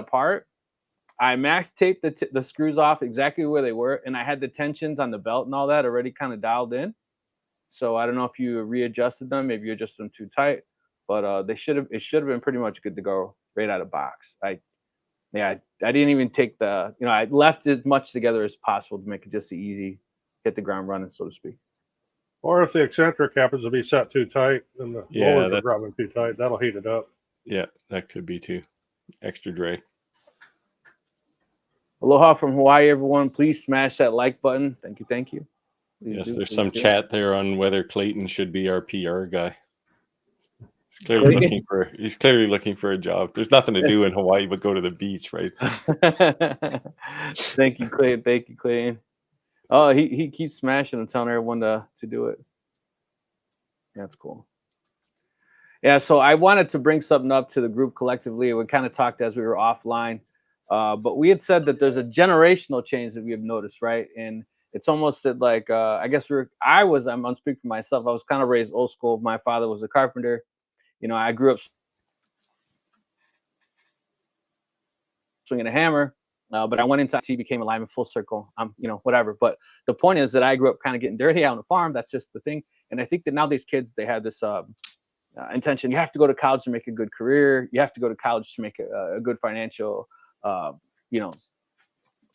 apart. I max taped the screws off exactly where they were, and I had the tensions on the belt and all that already kind of dialed in. So I don't know if you readjusted them, maybe you adjusted them too tight, but it should have been pretty much good to go right out of box. I didn't even take I left as much together as possible to make it just easy, hit the ground running, so to speak. Or if the eccentric happens to be set too tight and the rollers are grabbing too tight, that'll heat it up. Yeah, that could be too. Extra drag. Aloha from Hawaii, everyone. Please smash that like button. Thank you. Please there's some chat there on whether Clayton should be our PR guy. He's clearly looking for a job. There's nothing to do in Hawaii but go to the beach, right? Thank you, Clayton. Oh, he keeps smashing and telling everyone to do it. That's cool. Yeah, so I wanted to bring something up to the group collectively. We kind of talked as we were offline, but we had said that there's a generational change that we have noticed, right? And it's almost like I guess I'm speaking for myself. I was kind of raised old school. My father was a carpenter. I grew up swinging a hammer, but I went into IT, became a lineman, full circle. Whatever. But the point is that I grew up kind of getting dirty out on the farm. That's just the thing. And I think that nowadays kids, they have this intention. You have to go to college to make a good career. You have to go to college to make a good financial,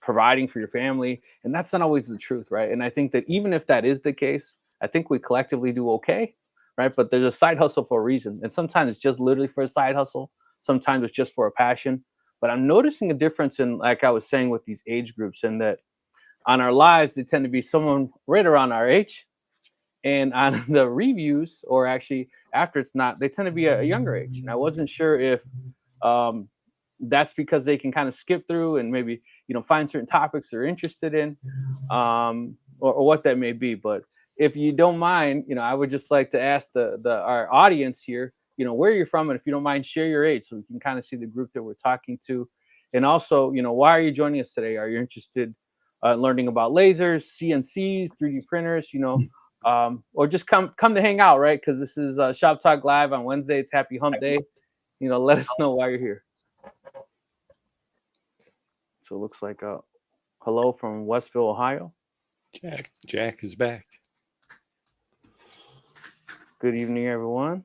providing for your family. And that's not always the truth, right? And I think that even if that is the case, I think we collectively do okay, right? But there's a side hustle for a reason. And sometimes it's just literally for a side hustle. Sometimes it's just for a passion. But I'm noticing a difference in, like I was saying, with these age groups, and that on our lives, they tend to be someone right around our age. And on the reviews, or actually after it's not, they tend to be a younger age. And I wasn't sure if that's because they can kind of skip through and maybe, find certain topics they're interested in, or what that may be. But if you don't mind, I would just like to ask our audience here, where you're from, and if you don't mind, share your age so we can kind of see the group that we're talking to. And also, why are you joining us today? Are you interested in learning about lasers, CNCs, 3D printers, or just come to hang out, right? Because this is Shop Talk Live on Wednesday. It's Happy Hump Day. Let us know why you're here. So it looks like hello from Westville, Ohio. Jack is back. Good evening, everyone.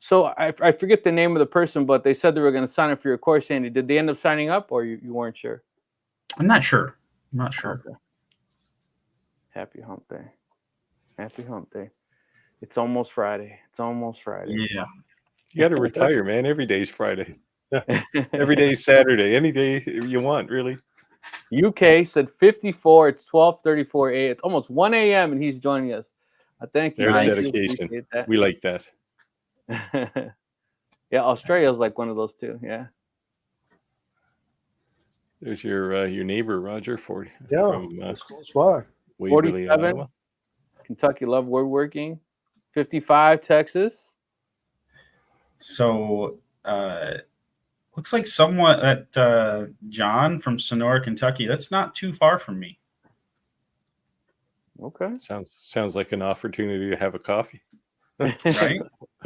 So I forget the name of the person, but they said they were going to sign up for your course, Andy. Did they end up signing up, or you weren't sure? I'm not sure. Okay. Happy Hump Day. Happy Hump Day. It's almost Friday. Yeah. You got to retire, man. Every day's Friday. Every day's Saturday. Any day you want, really. UK said 54. It's 12:34 a.m. It's almost 1 a.m. and he's joining us. Thank you. There's dedication. We like that. Yeah, Australia's like one of those too. Yeah. There's your neighbor Roger Ford. Yeah, from close by. 47. Kentucky love woodworking. 55 Texas. So looks like someone at John from Sonora, Kentucky. That's not too far from me. Okay. Sounds like an opportunity to have a coffee. Right?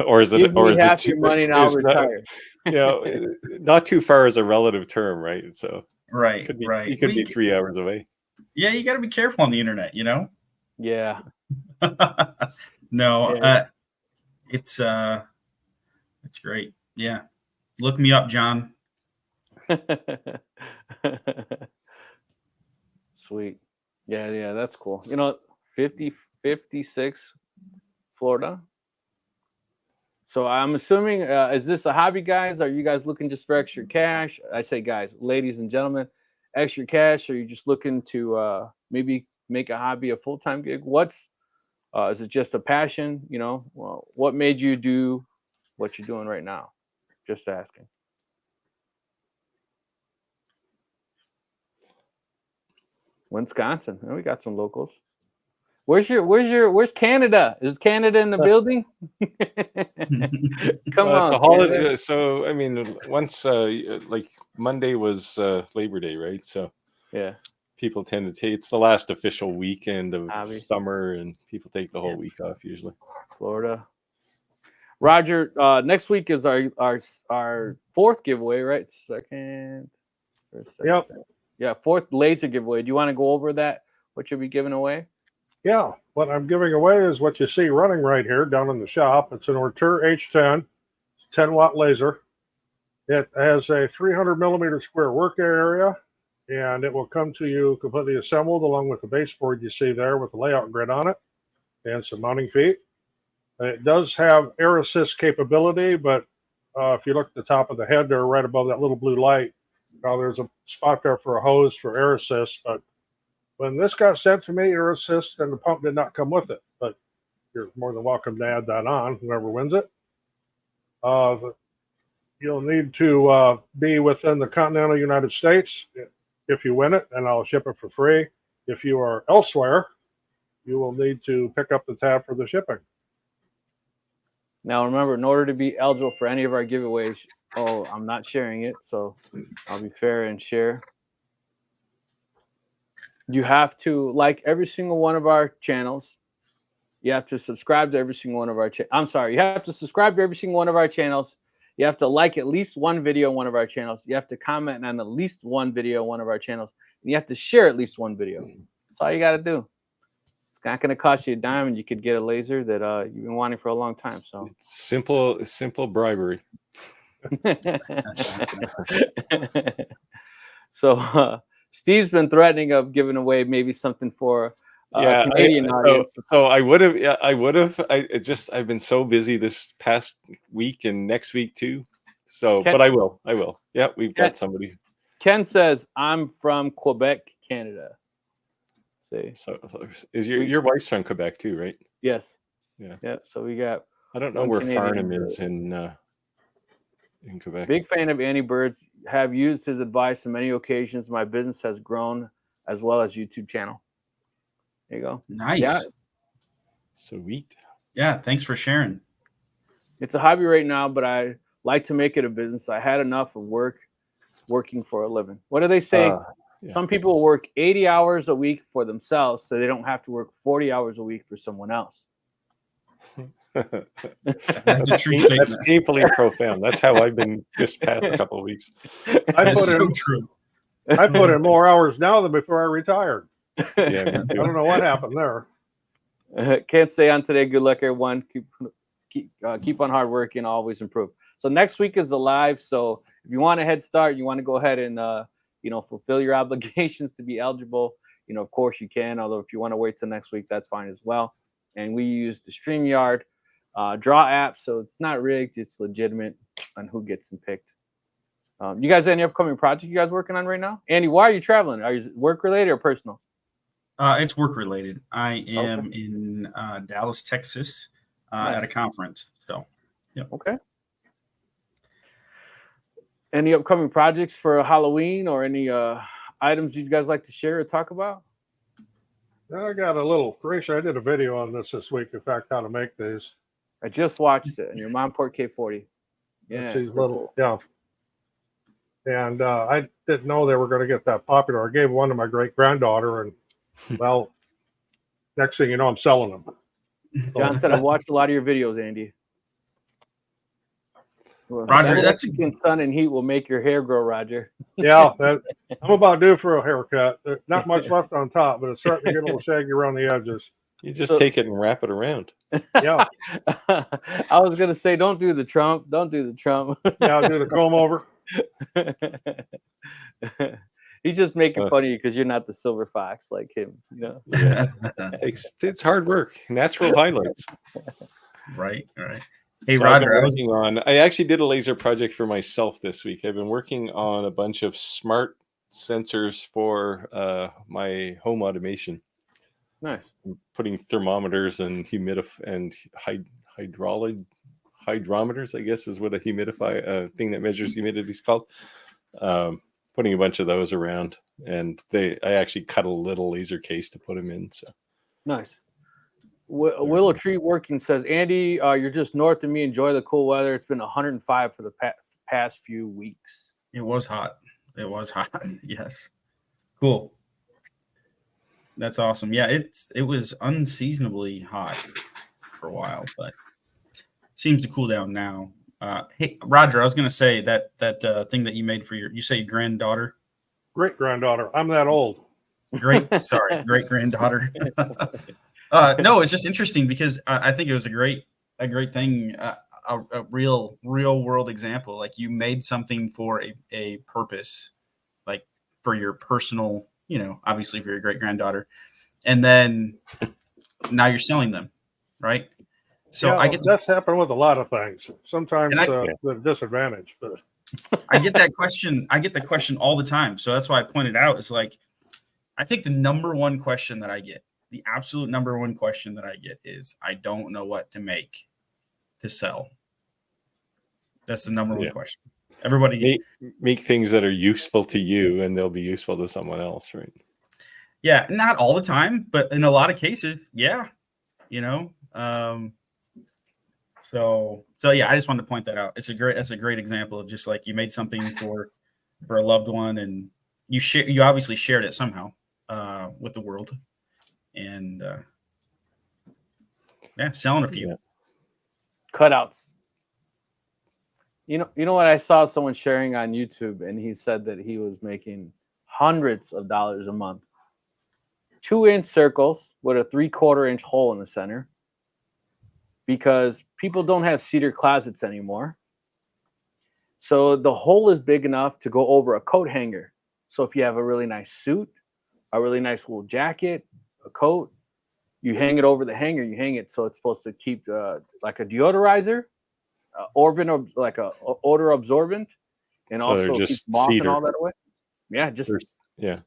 Or is it? Give or me is half it? your money and I'll retire. Not too far is a relative term, right? So right. You could be 3 hours away. Yeah, you got to be careful on the internet, Yeah. No, Yeah. it's great. Yeah, look me up, John. Sweet. Yeah, that's cool. 56 Florida. So I'm assuming, is this a hobby, guys? Are you guys looking just for extra cash? I say guys, ladies and gentlemen, extra cash, or are you just looking to maybe make a hobby a full-time gig? Is it just a passion? What made you do what you're doing right now? Just asking. Wisconsin. We got some locals. Where's Canada? Is Canada in the building? Come on. It's a holiday. Canada. So I mean, once like Monday was Labor Day, right? So yeah, people tend to take. It's the last official weekend of Hobby. summer, and people take the whole week off usually. Florida. Roger, next week is our fourth giveaway, right? Second. Yep. Yeah, fourth laser giveaway. Do you want to go over that? What you'll be giving away? Yeah, what I'm giving away is what you see running right here down in the shop. It's an Ortur H10, 10-watt laser. It has a 300 millimeter square work area, and it will come to you completely assembled along with the baseboard you see there with the layout grid on it and some mounting feet. It does have air assist capability, but if you look at the top of the head there, right above that little blue light, there's a spot there for a hose for air assist. But when this got sent to me, air assist and the pump did not come with it. But you're more than welcome to add that on, whoever wins it. You'll need to be within the continental United States if you win it, and I'll ship it for free. If you are elsewhere, you will need to pick up the tab for the shipping. Now, remember, in order to be eligible for any of our giveaways, I'm not sharing it, so I'll be fair and share. You have to like every single one of our channels. You have to subscribe to every single one of our you have to subscribe to every single one of our channels. You have to like at least one video on one of our channels. You have to comment on at least one video on one of our channels. And you have to share at least one video. That's all you got to do. It's not going to cost you a dime, and you could get a laser that you've been wanting for a long time. So it's simple bribery. So Steve's been threatening of giving away maybe something for Canadian audience. So I would have. I've been so busy this past week and next week too. So, but I will. Yeah, we've got somebody. Ken says, I'm from Quebec, Canada. See. So is your wife's from Quebec too, right? Yes. Yeah. Yeah. So we got. I don't know where Farnham is in Quebec. Big fan of Andy Birds. Have used his advice on many occasions. My business has grown as well as YouTube channel. There you go. Nice. Yeah. Sweet. Yeah. Thanks for sharing. It's a hobby right now, but I like to make it a business. I had enough of working for a living. What do they say? Yeah. Some people work 80 hours a week for themselves, so they don't have to work 40 hours a week for someone else. That's a true statement. That's painfully profound. That's how I've been this past couple of weeks. I put in more hours now than before I retired. Yeah, I don't know what happened there. Can't stay on today. Good luck, everyone. Keep on hard work and always improve. So next week is the live. So if you want a head start, you want to go ahead and fulfill your obligations to be eligible. Of course you can. Although if you want to wait till next week, that's fine as well. And we use the StreamYard draw app, so it's not rigged. It's legitimate on who gets them picked. You guys have any upcoming project you guys working on right now? Andy, why are you traveling? Are you work related or personal? It's work related. I am in Dallas, Texas, at a conference. So, yeah. Okay. Any upcoming projects for Halloween or any items you guys like to share or talk about? I got a little creation. I did a video on this week. In fact, how to make these. I just watched it in your Montport K40. Yeah. These little, yeah. And I didn't know they were going to get that popular. I gave one to my great granddaughter, and well, next thing you know, I'm selling them. John said, I watched a lot of your videos, Andy. Roger, that's sun and heat will make your hair grow, Roger. Yeah, I'm about due for a haircut. There's not much left on top, but it's starting to get a little shaggy around the edges. You just take it and wrap it around. Yeah. I was gonna say, don't do the Trump. Don't do the Trump. Yeah, I'll do the comb over. He's just making fun of you because you're not the silver fox like him. Yes. It's hard work. Natural highlights. Right. Hey, so Roger, I actually did a laser project for myself this week. I've been working on a bunch of smart sensors for my home automation. Nice. I'm putting thermometers and hydrometers, I guess, is what a thing that measures humidity is called. Putting a bunch of those around, and I actually cut a little laser case to put them in. So nice. Willow Tree Working says, Andy, you're just north of me. Enjoy the cool weather. It's been 105 for the past few weeks. It was hot. Yes. Cool. That's awesome. Yeah, it was unseasonably hot for a while, but seems to cool down now. Hey, Roger, I was going to say that thing that you made for you say granddaughter. Great granddaughter. I'm that old. Great granddaughter. No, it's just interesting because I think it was a great thing, a real world example. Like you made something for a purpose, like for your personal, obviously for your great granddaughter, and then now you're selling them, right? So yeah, that's happened with a lot of things. Sometimes the disadvantage, but I get that question. I get the question all the time. So that's why I pointed out is like, I think the number one question that I get, the absolute number one question that I get is, I don't know what to make to sell. That's the number one question. Everybody make things that are useful to you and they'll be useful to someone else, right? Yeah, not all the time, but in a lot of cases, yeah. So yeah, I just wanted to point that out. That's a great example of just like you made something for a loved one, and you obviously shared it somehow with the world, and selling a few cutouts. You know what I saw someone sharing on YouTube, and he said that he was making hundreds of dollars a month. 2-inch circles with a 3/4-inch hole in the center, because people don't have cedar closets anymore. So the hole is big enough to go over a coat hanger. So if you have a really nice suit, a really nice wool jacket, a coat, you hang it over the hanger. You hang it so it's supposed to keep like a deodorizer, like a odor absorbent, and so also keep moth and all that away. Yeah, yeah.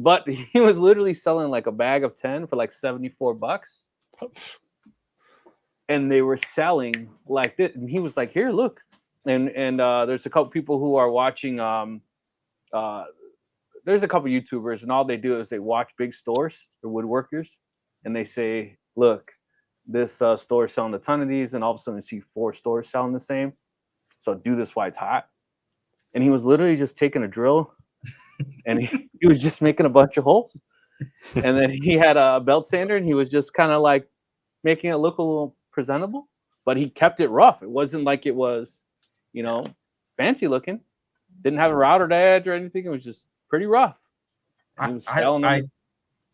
But he was literally selling like a bag of 10 for like $74. And they were selling like this. And he was like, here, look. And there's a couple people who are watching. There's a couple YouTubers, and all they do is they watch big stores, the woodworkers, and they say, look, this store is selling a ton of these, and all of a sudden you see 4 stores selling the same. So do this while it's hot. And he was literally just taking a drill and he was just making a bunch of holes. And then he had a belt sander, and he was just kind of like making it look a little presentable, but he kept it rough. It wasn't like it was, fancy looking. Didn't have a routed edge or anything. It was just pretty rough. He was selling them.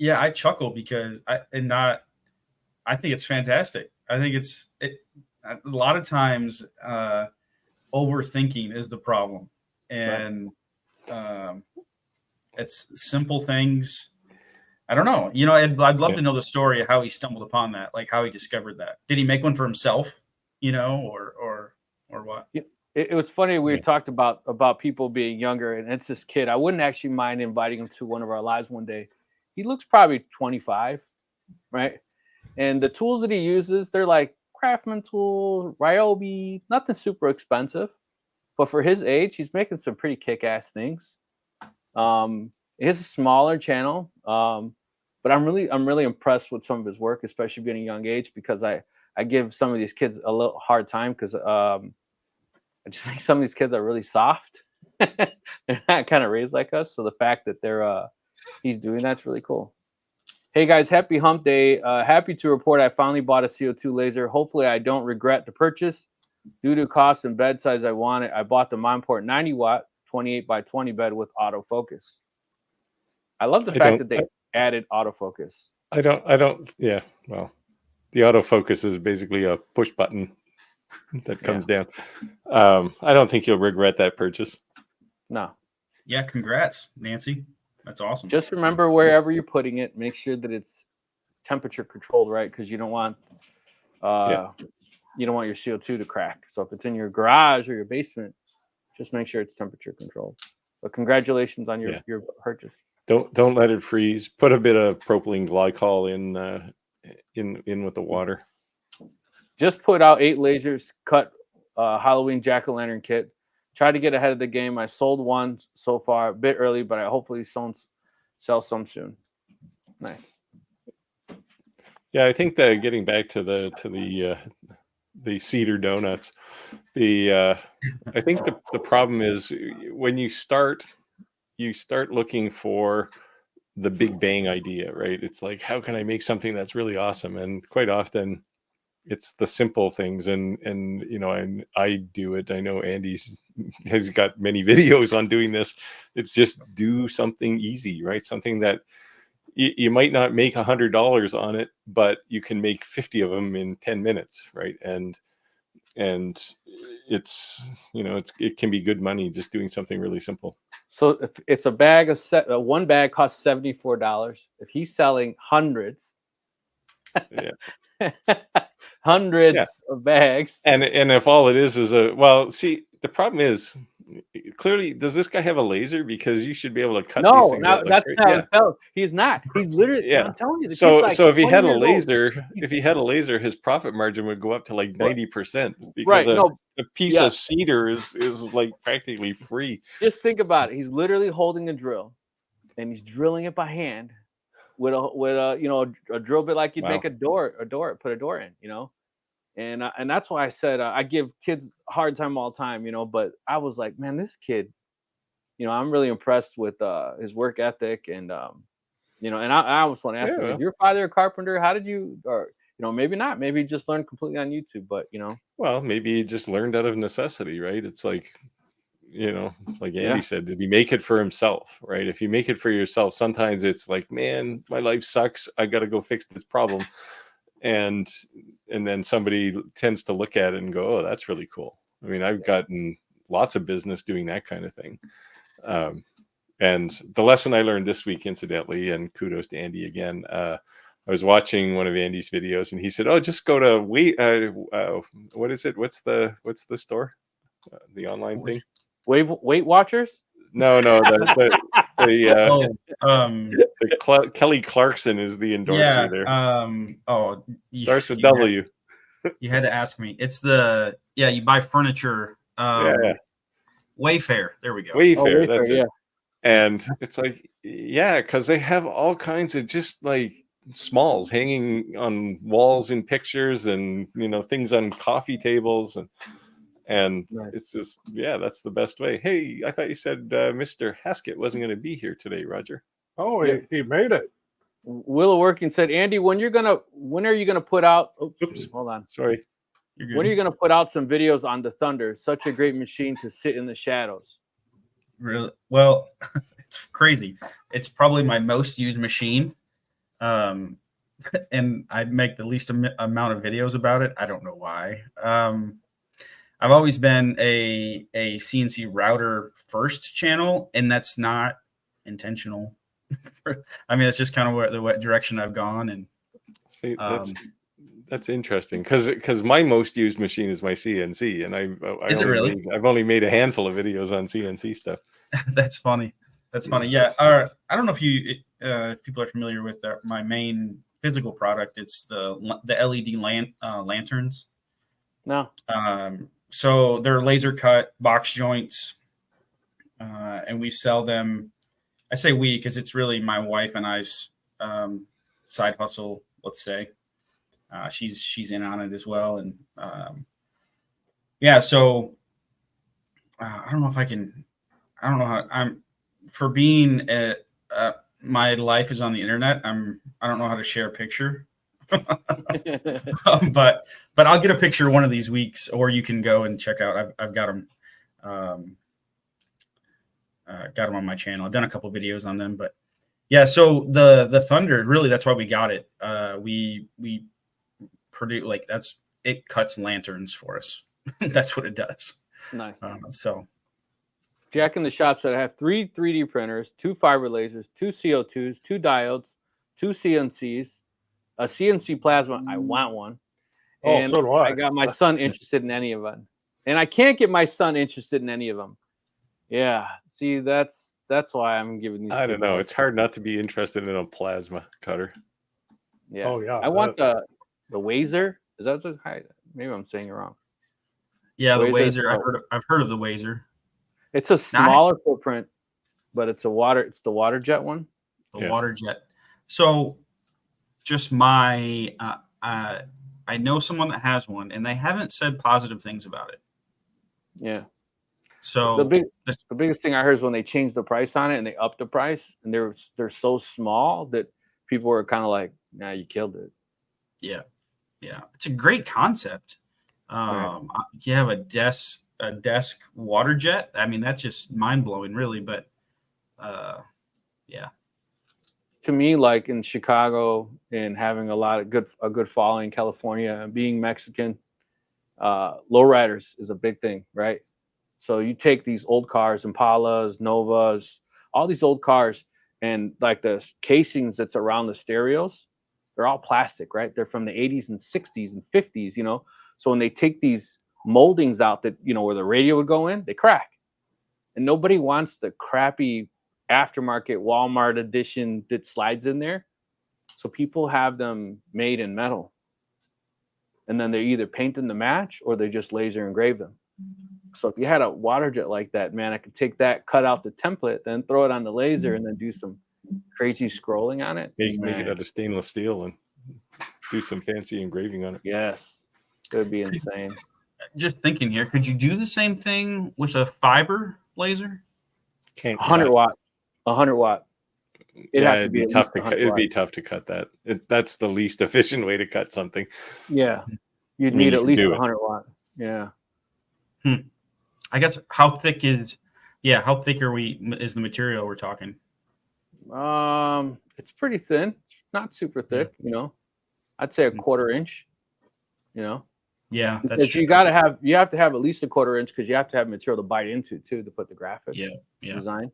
I chuckle because I think it's fantastic. I think a lot of times overthinking is the problem, and it's simple things. I don't know. I'd love to know the story of how he stumbled upon that, like how he discovered that. Did he make one for himself, or what? It was funny. We talked about people being younger, and it's this kid. I wouldn't actually mind inviting him to one of our lives one day. He looks probably 25, right? And the tools that he uses, they're like Craftsman tools, Ryobi, nothing super expensive. But for his age, he's making some pretty kick-ass things. It's a smaller channel, but I'm really impressed with some of his work, especially being a young age, because I give some of these kids a little hard time because I just think some of these kids are really soft. They're not kind of raised like us, so the fact that he's doing that's really cool. Hey guys, happy hump day. Happy to report I finally bought a CO2 laser. Hopefully I don't regret the purchase. Due to cost and bed size I wanted, I bought the Monport 90-watt 28x20 bed with autofocus. I love the fact that they added autofocus. Yeah, well, the autofocus is basically a push button that comes down. I don't think you'll regret that purchase. No. Yeah, congrats, Nancy. That's awesome. Just remember, wherever you're putting it, make sure that it's temperature controlled, right? Because you don't want your CO2 to crack. So if it's in your garage or your basement, just make sure it's temperature controlled. But congratulations on your purchase. Don't let it freeze. Put a bit of propylene glycol in with the water. Just put out 8 lasers, cut Halloween jack-o'-lantern kit. Try to get ahead of the game. I sold one so far, a bit early, but I hopefully sell some soon. Nice. Yeah, I think that getting back to the cedar donuts, I think the problem is when you start looking for the big bang idea, right? It's like, how can I make something that's really awesome? And quite often it's the simple things, and you know, and I do it. I know Andy's has got many videos on doing this. It's just do something easy, right? Something that you might not make $100 on it, but you can make 50 of them in 10 minutes, right? And it's, you know, it can be good money just doing something really simple. So if it's a bag of one bag costs $74. If he's selling hundreds, Yeah. hundreds Yeah. of bags, And if all it is well, see, the problem is, clearly, does this guy have a laser? Because you should be able to cut these no, things now out. that's Right? not. Yeah. No, he's not. He's literally. Yeah. I'm telling you, the So kid's like if he 20 had a years old. laser, if he had a laser, his profit margin would go up to like 90%, because Right? No, a piece yeah. of cedar is like practically free. Just think about it. He's literally holding a drill, and he's drilling it by hand with a you know, a drill bit like you'd Wow. make put a door in, you know. And that's why I said I give kids a hard time all the time, you know. But I was like, man, this kid, you know, I'm really impressed with his work ethic, and you know, and I almost want to ask him, Yeah. is your father a carpenter? How did you, or you know, maybe not, maybe he just learned completely on YouTube, but you know. Well, maybe he just learned out of necessity, right? It's like, you know, like Andy Yeah. said, did he make it for himself, right? If you make it for yourself, sometimes it's like, man, my life sucks, I got to go fix this problem. And then somebody tends to look at it and go, oh, that's really cool. I mean, I've gotten lots of business doing that kind of thing. And the lesson I learned this week, incidentally, and kudos to Andy again, I was watching one of Andy's videos, and he said, oh, just go to what is it? What's the store? The online thing? Weight Watchers? No, the Kelly Clarkson is the endorser there. Starts with W. You had to ask me. It's you buy furniture. Yeah. Wayfair. There we go. Wayfair, Wayfair, that's it. yeah. And it's like, yeah, because they have all kinds of just like smalls hanging on walls in pictures, and you know, things on coffee tables, and Nice. It's just, yeah, that's the best way. Hey, I thought you said Mr. Haskett wasn't going to be here today, Roger. Oh, Yeah. he made it. Willow Working said, Andy, when are you gonna put out? Oops. Hold on. Sorry. You're good. When are you gonna put out some videos on the Thunder? Such a great machine to sit in the shadows. Really? Well, it's crazy. It's probably my most used machine. And I'd make the least amount of videos about it. I don't know why. I've always been a CNC router first channel, and that's not intentional. I mean, it's just kind of the direction I've gone. And see, that's interesting, because my most used machine is my CNC, and I've only made a handful of videos on CNC stuff. That's funny. That's funny. Yeah. I don't know if people are familiar with my main physical product. It's the LED lanterns. No. So they're laser cut box joints, and we sell them. I say we because it's really my wife and I's side hustle. Let's say she's in on it as well, and yeah. So I don't know if I can. I don't know how I'm for being my life is on the internet. I don't know how to share a picture. but I'll get a picture one of these weeks, or you can go and check out. I've got them, on my channel. I've done a couple videos on them, but yeah. So the Thunder, really, that's why we got it. We produce it cuts lanterns for us. That's what it does. Nice. So Jack in the Shop said, I have 3 3D printers, 2 fiber lasers, 2 CO2s, 2 diodes, 2 CNCs, a CNC plasma. I want one. And so do I. I got my son interested in any of them. And I can't get my son interested in any of them. Yeah. See, that's why I'm giving these. I don't know. It's hard not to be interested in a plasma cutter. Yeah. Oh, yeah. I want the Wazer. Is that the maybe I'm saying it wrong. yeah, the Wazer. Wazer. I've heard of the Wazer. It's a smaller footprint, but it's the water jet one. The water jet. So just my I know someone that has one, and they haven't said positive things about it. Yeah. So the biggest thing I heard is when they changed the price on it and they upped the price, and they're so small that people were kind of like, "Nah, you killed it." Yeah. Yeah, it's a great concept. You have a desk water jet. I mean, that's just mind blowing, really. But yeah, To me, like in Chicago and having a good following in California and being Mexican, lowriders is a big thing, right? So you take these old cars, Impalas, Novas, all these old cars, and like the casings that's around the stereos, they're all plastic, right? They're from the 80s and 60s and 50s, you know. So when they take these moldings out that, you know, where the radio would go in, they crack. And nobody wants the crappy aftermarket Walmart edition that slides in there. So people have them made in metal. And then they either paint them to match or they just laser engrave them. So if you had a water jet like that, man, I could take that, cut out the template, then throw it on the laser and then do some crazy scrolling on it. Make it Man, out of stainless steel and do some fancy engraving on it. yes, it would be insane. just thinking here, could you do the same thing with a fiber laser? Can't 100 cut. watt, 100 watt. It'd have to it'd be be at tough least to cut. 100 It'd be watts. tough to cut that. That's the least efficient way to cut something. Yeah, you'd I mean, need you at can least do it. 100 watt. Yeah. I guess how thick is is the material we're talking? It's pretty thin, not super thick, you know. I'd say a quarter inch, you know. Yeah, that's Because true. you have to have at least a quarter inch because you have to have material to bite into too to put the graphic Yeah, yeah. design.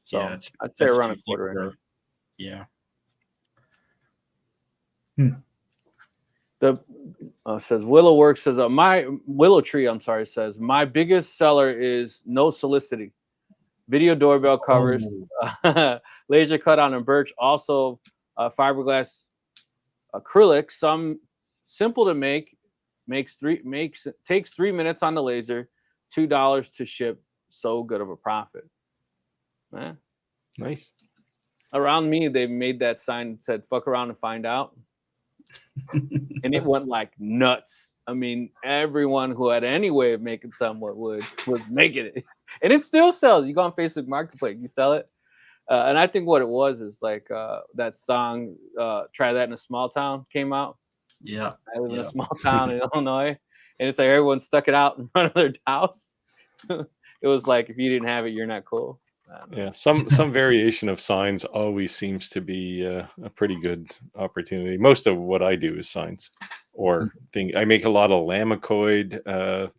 So Yeah, I'd say that's around too a quarter thick, inch. Yeah. The says Willow Works says my Willow Tree, I'm sorry, says my biggest seller is no soliciting. Video doorbell covers, laser cut on and birch, also fiberglass acrylic, some simple to make, takes 3 minutes on the laser, $2 to ship. So good of a profit. Man. Nice. Around me, they made that sign that said "fuck around and find out," and it went like nuts. I mean, everyone who had any way of making something was making it, and it still sells. You go on Facebook Marketplace, you sell it, and I think what it was is like that song "Try That in a Small Town" came out. Yeah. I live in a small town in Illinois, and it's like everyone stuck it out in front of their house. It was like, if you didn't have it, you're not cool. Yeah, some variation of signs always seems to be a pretty good opportunity. Most of what I do is signs, or I make a lot of Lamacoid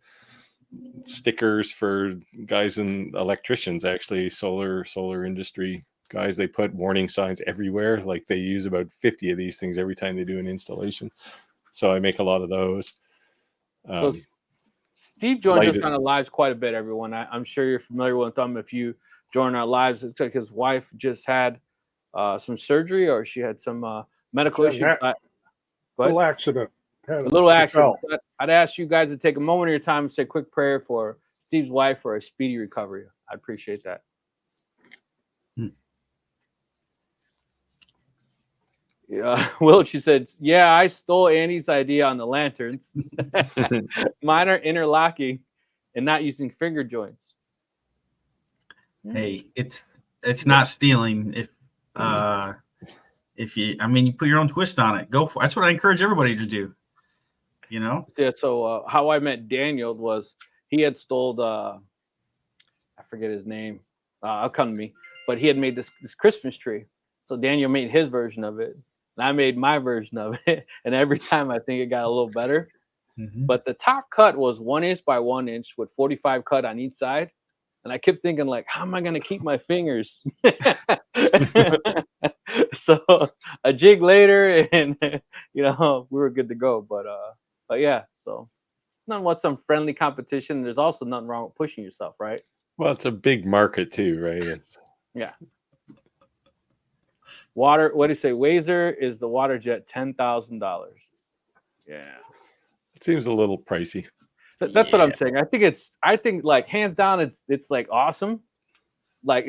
stickers for guys and electricians. Actually, solar industry guys. They put warning signs everywhere. Like they use about 50 of these things every time they do an installation. So I make a lot of those. So Steve joins us lighted- on the lives quite a bit, everyone. I'm sure you're familiar with him. If you join our lives, it's like his wife just had some surgery, or she had some medical issues. Little accident. A little accident. fell. So I'd ask you guys to take a moment of your time and say a quick prayer for Steve's wife for a speedy recovery. I appreciate that. Yeah, Will, she said, yeah, I stole Andy's idea on the lanterns. Mine are interlocking and not using finger joints. Hey, it's not stealing if you put your own twist on it. Go for it. That's what I encourage everybody to do. You know? Yeah, so how I met Daniel was he had stole I forget his name. It'll come to me. But he had made this Christmas tree. So Daniel made his version of it. And I made my version of it. And every time I think it got a little better. Mm-hmm. But the top cut was 1 inch by 1 inch with 45 cut on each side. And I kept thinking, like, how am I going to keep my fingers? So a jig later, and, we were good to go. But yeah, so nothing what's some friendly competition. There's also nothing wrong with pushing yourself, right? Well, it's a big market too, right? It's Water, what do you say? Wazer is the water jet, $10,000. Yeah. it seems a little pricey. That's what I'm saying. I think like hands down, it's like awesome. Like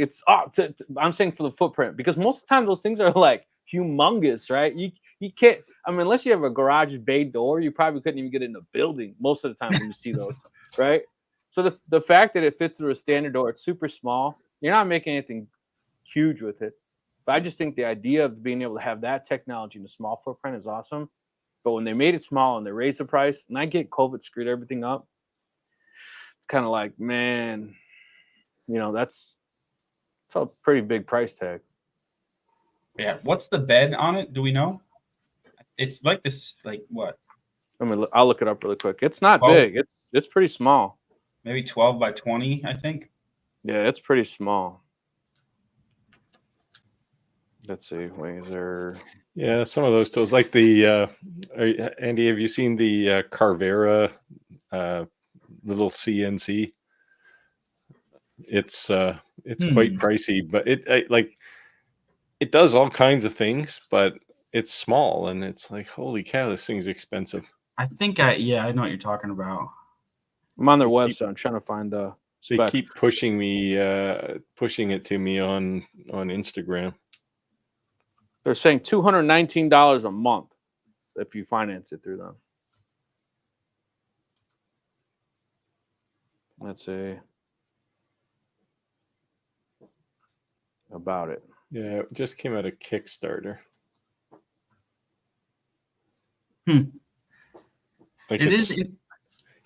I'm saying for the footprint, because most of the time those things are like humongous, right? You can't, I mean, unless you have a garage bay door, you probably couldn't even get in the building most of the time when you see those, right? So the fact that it fits through a standard door, it's super small. You're not making anything huge with it. But I just think the idea of being able to have that technology in a small footprint is awesome. But when they made it small and they raised the price, and I get COVID screwed everything up, it's kind of like, man, that's a pretty big price tag. Yeah. What's the bed on it? Do we know? It's like this, like what? I'll look it up really quick. It's not Well- big. It's pretty small. Maybe 12 by 20, I think. Yeah, it's pretty small. Let's see, Laser. Yeah, some of those tools, like the Andy, have you seen the Carvera little CNC? It's quite pricey, but it does all kinds of things, but it's small, and it's like, holy cow, this thing's expensive. I think I know what you're talking about. I'm on their Keep- website. I'm trying to find the They spec. keep pushing it to me on Instagram. They're saying $219 a month if you finance it through them. Let's see. About it. Yeah, it just came out of Kickstarter. Hmm. Like It it's, is.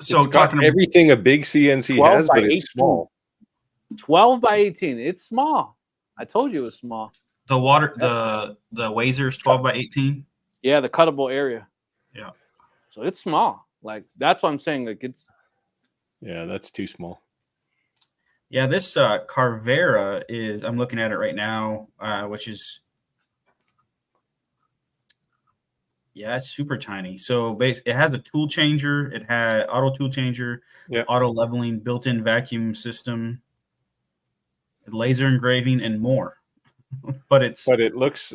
So it's got talking about, everything a big CNC 12 has, by but 18. it's small. 12 by 18. It's small. I told you it was small. the Wazer's 12 by 18. Yeah, the cuttable area. Yeah. So it's small. Like, that's what I'm saying. Like, it's Yeah, that's too small. Yeah, this Carvera is, I'm looking at it right now, which is, yeah, it's super tiny. So it has a tool changer. It had auto tool changer, Yeah. auto leveling, built-in vacuum system, laser engraving, and more. But it looks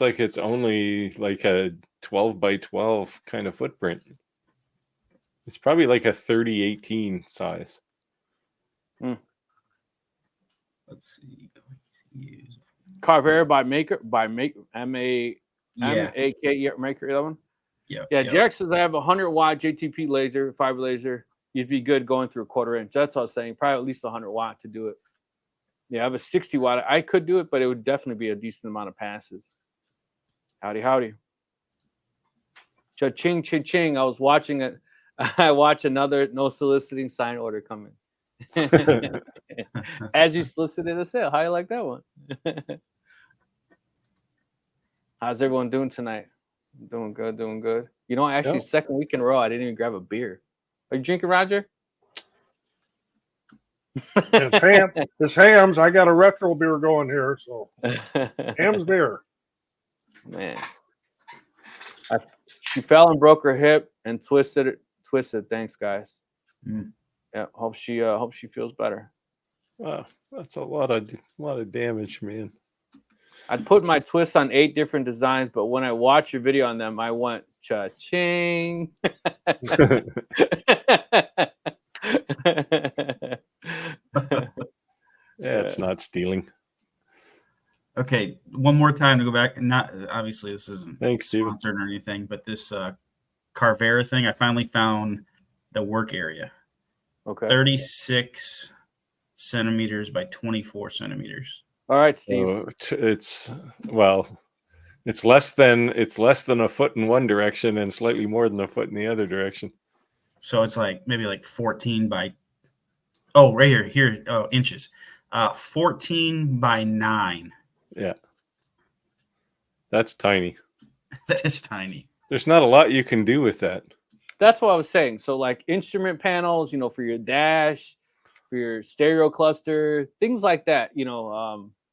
like it's only like a 12 by 12 kind of footprint. It's probably like a 3018 size. let's see. Carvera by M-A-K, Maker 11. Yeah, Jack says I have a 100 watt JTP laser, fiber laser. You'd be good going through a 1/4 inch. That's what I was saying. Probably at least 100 watt to do it. Yeah, I have a 60 watt. I could do it, but it would definitely be a decent amount of passes. Howdy. Cha-ching, cha-ching. I was watching it. I watch another no soliciting sign order coming. As you solicited a sale. How you like that one? How's everyone doing tonight? Doing good. You know, actually, Yeah. second week in a row, I didn't even grab a beer. Are you drinking, Roger? It's Hams. I got a retro beer going here, so Hams beer. Man, she fell and broke her hip and twisted it. Thanks, guys. Mm. Yeah, hope she feels better. Wow, that's a lot of damage, man. I'd put my twists on 8 different designs, but when I watched your video on them, I went cha-ching. Yeah, it's not stealing. Okay, one more time to go back. Not obviously this isn't Thanks, Steven. sponsored or anything, but this Carvera thing, I finally found the work area. Okay. 36 centimeters by 24 centimeters. All right, Steve. So it's less than a foot in one direction and slightly more than a foot in the other direction. So it's like maybe like 14 by right here inches. 14 by 9. Yeah, that's tiny. That is tiny. There's not a lot you can do with that. That's what I was saying. So like instrument panels, for your dash, for your stereo cluster, things like that.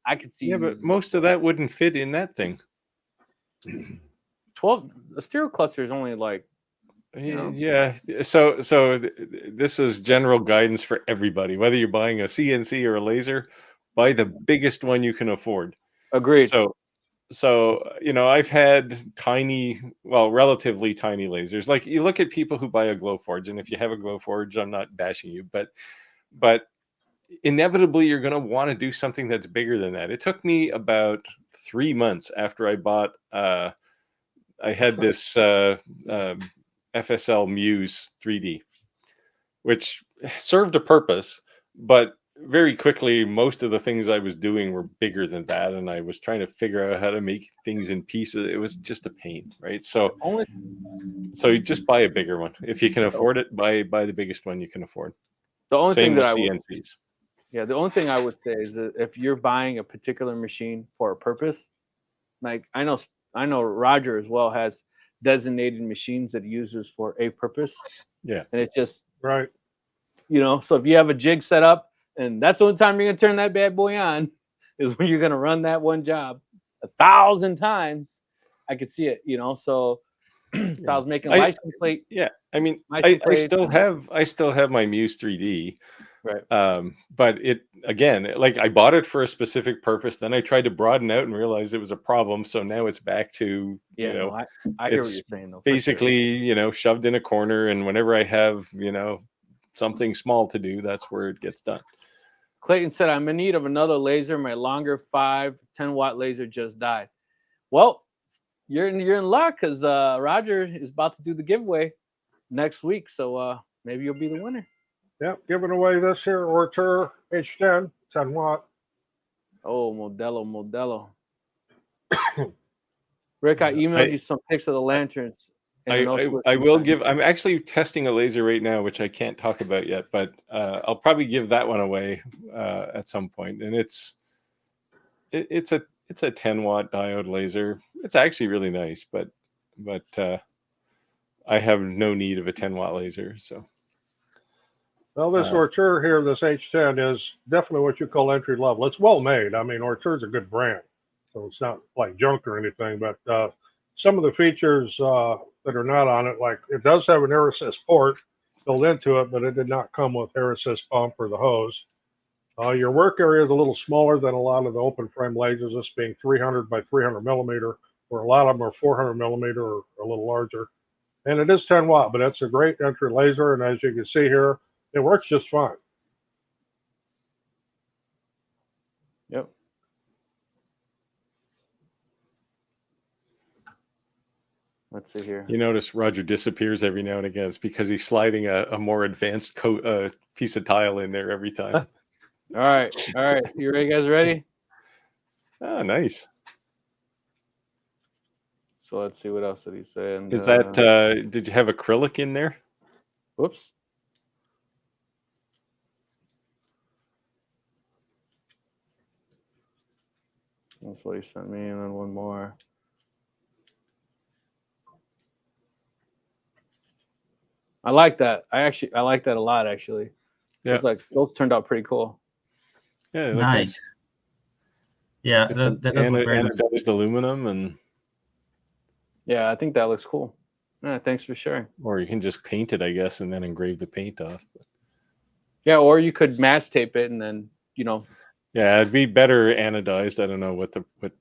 I could see. Yeah, but most of that wouldn't fit in that thing. 12. The stereo cluster is only like. Yeah. So this is general guidance for everybody. Whether you're buying a CNC or a laser, buy the biggest one you can afford. Agreed. So I've had relatively tiny lasers. Like you look at people who buy a Glowforge, and if you have a Glowforge, I'm not bashing you, but inevitably you're going to want to do something that's bigger than that. It took me about 3 months after I bought. I had this FSL Muse 3D, which served a purpose, but very quickly, most of the things I was doing were bigger than that, and I was trying to figure out how to make things in pieces. It was just a pain, right? So Only you just buy a bigger one if you can afford it. Buy the biggest one you can afford. the only Same thing with that I would CNCs. Yeah, the only thing I would say is that if you're buying a particular machine for a purpose, like I know Roger as well has designated machines that he uses for a purpose, Yeah. and it just Right. so if you have a jig set up, and that's the only time you're gonna turn that bad boy on, is when you're gonna run that one job 1,000 times. I could see it, So if I was making license plate, Yeah, I mean, license I still plates, have my Muse 3D. right? But it again, like I bought it for a specific purpose. Then I tried to broaden out and realized it was a problem. So now it's back to Yeah, no, I hear what it's you're saying though. For sure. basically shoved in a corner. And whenever I have something small to do, that's where it gets done. Clayton said, I'm in need of another laser. My longer 10-watt laser just died. Well, you're in luck because Roger is about to do the giveaway next week. So maybe you'll be the winner. Yep. Giving away this here Ortur H10, 10 watt. Oh, Modelo. Rick, I emailed you some pics of the lanterns. I will give. I'm actually testing a laser right now, which I can't talk about yet, but I'll probably give that one away at some point. And it's a 10-watt diode laser. It's actually really nice, but I have no need of a 10-watt laser. So, Well, this Ortur here, this H10 is definitely what you call entry level. It's well made. I mean, Ortur's a good brand, so it's not like junk or anything. But some of the features that are not on it, like it does have an air assist port built into it, but it did not come with air assist pump or the hose. Your work area is a little smaller than a lot of the open frame lasers, this being 300 by 300 millimeter, where a lot of them are 400 millimeter or a little larger. And it is 10 watt, but it's a great entry laser. And as you can see here, it works just fine. Yep. Let's see here. You notice Roger disappears every now and again. It's because he's sliding a more advanced piece of tile in there every time. All right. You guys ready? Oh, nice. So let's see what else did he say. And, Is that did you have acrylic in there? Whoops. That's what he sent me, and then one more. I like that. I like that a lot, actually. Yeah. It's like those turned out pretty cool. Yeah, Nice. Yeah, that does look very nice. Anodized aluminum, and Yeah, I think that looks cool. Yeah, thanks for sharing. or you can just paint it, I guess, and then engrave the paint off. Yeah, or you could mass tape it and then Yeah, it'd be better anodized. I don't know what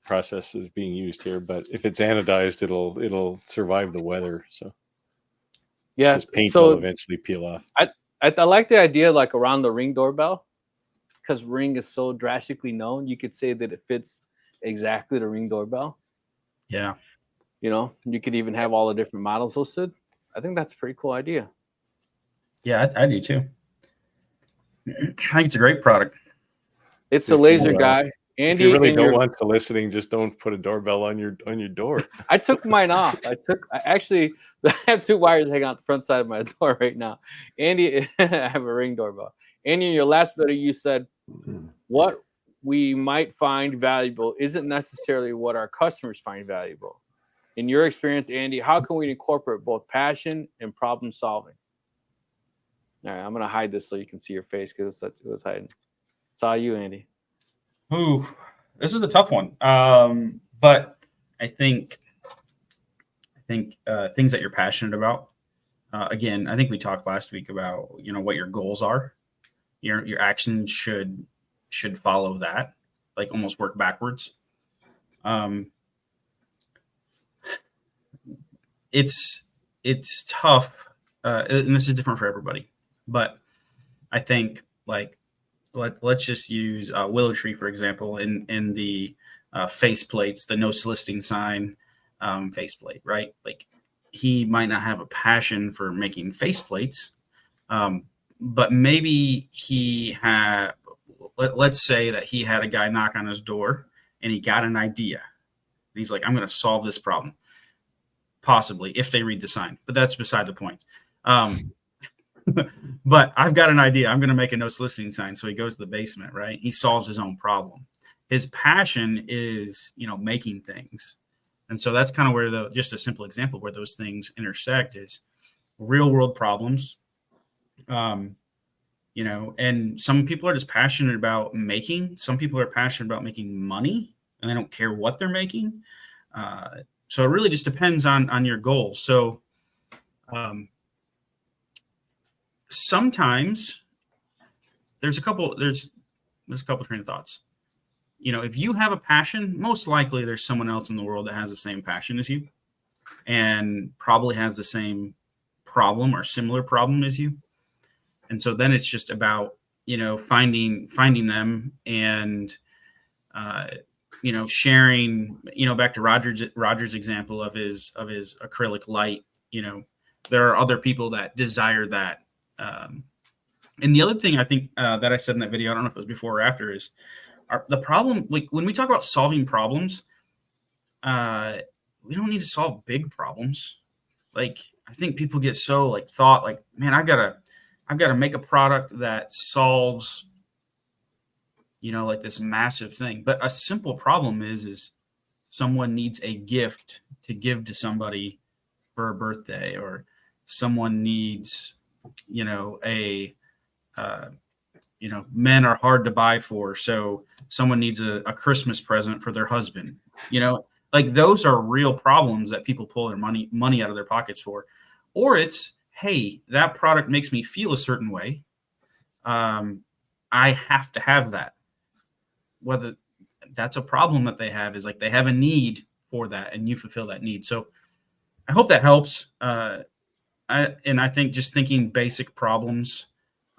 process is being used here, but if it's anodized, it'll survive the weather. So yeah. because paint So will eventually peel off. I like the idea like around the Ring doorbell, because Ring is so drastically known. You could say that it fits exactly the Ring doorbell. Yeah. You could even have all the different models listed. I think that's a pretty cool idea. Yeah, I do too. I think it's a great product. It's See the if laser you, guy. Andy, If you really in don't your- want soliciting, just don't put a doorbell on your door. I took mine off. I actually have two wires hanging out the front side of my door right now. Andy, I have a Ring doorbell. Andy, in your last video, you said what we might find valuable isn't necessarily what our customers find valuable. In your experience, Andy, how can we incorporate both passion and problem solving? All right, I'm gonna hide this so you can see your face because it was hiding. It's all you, Andy. Ooh, this is a tough one. But I think things that you're passionate about. Again, I think we talked last week about what your goals are. Your actions should follow that, like almost work backwards. It's tough, and this is different for everybody. But I think let's just use Willow Tree for example in the face plates, the no soliciting sign faceplate, right? Like he might not have a passion for making faceplates, but maybe he let's say that he had a guy knock on his door and he got an idea. And he's like, I'm going to solve this problem. Possibly, if they read the sign, but that's beside the point. But I've got an idea. I'm going to make a no soliciting sign. So he goes to the basement, right? He solves his own problem. His passion is, making things. And so that's kind of where just a simple example where those things intersect is real world problems. And some people are just passionate about making. Some people are passionate about making money, and they don't care what they're making. So it really just depends on your goals. So sometimes there's a couple train of thoughts. If you have a passion, most likely there's someone else in the world that has the same passion as you and probably has the same problem or similar problem as you. And so then it's just about, finding them and, sharing, back to Roger's example of his acrylic light, there are other people that desire that. And the other thing I think that I said in that video, I don't know if it was before or after, is the problem, like when we talk about solving problems, we don't need to solve big problems. Like, I think people get so thought like, man, I've got to make a product that solves, this massive thing. But a simple problem is someone needs a gift to give to somebody for a birthday, or someone needs, men are hard to buy for. So someone needs a Christmas present for their husband, those are real problems that people pull their money out of their pockets for. Or it's, hey, that product makes me feel a certain way. I have to have that. Whether that's a problem that they have is they have a need for that, and you fulfill that need. So I hope that helps. I think just thinking basic problems,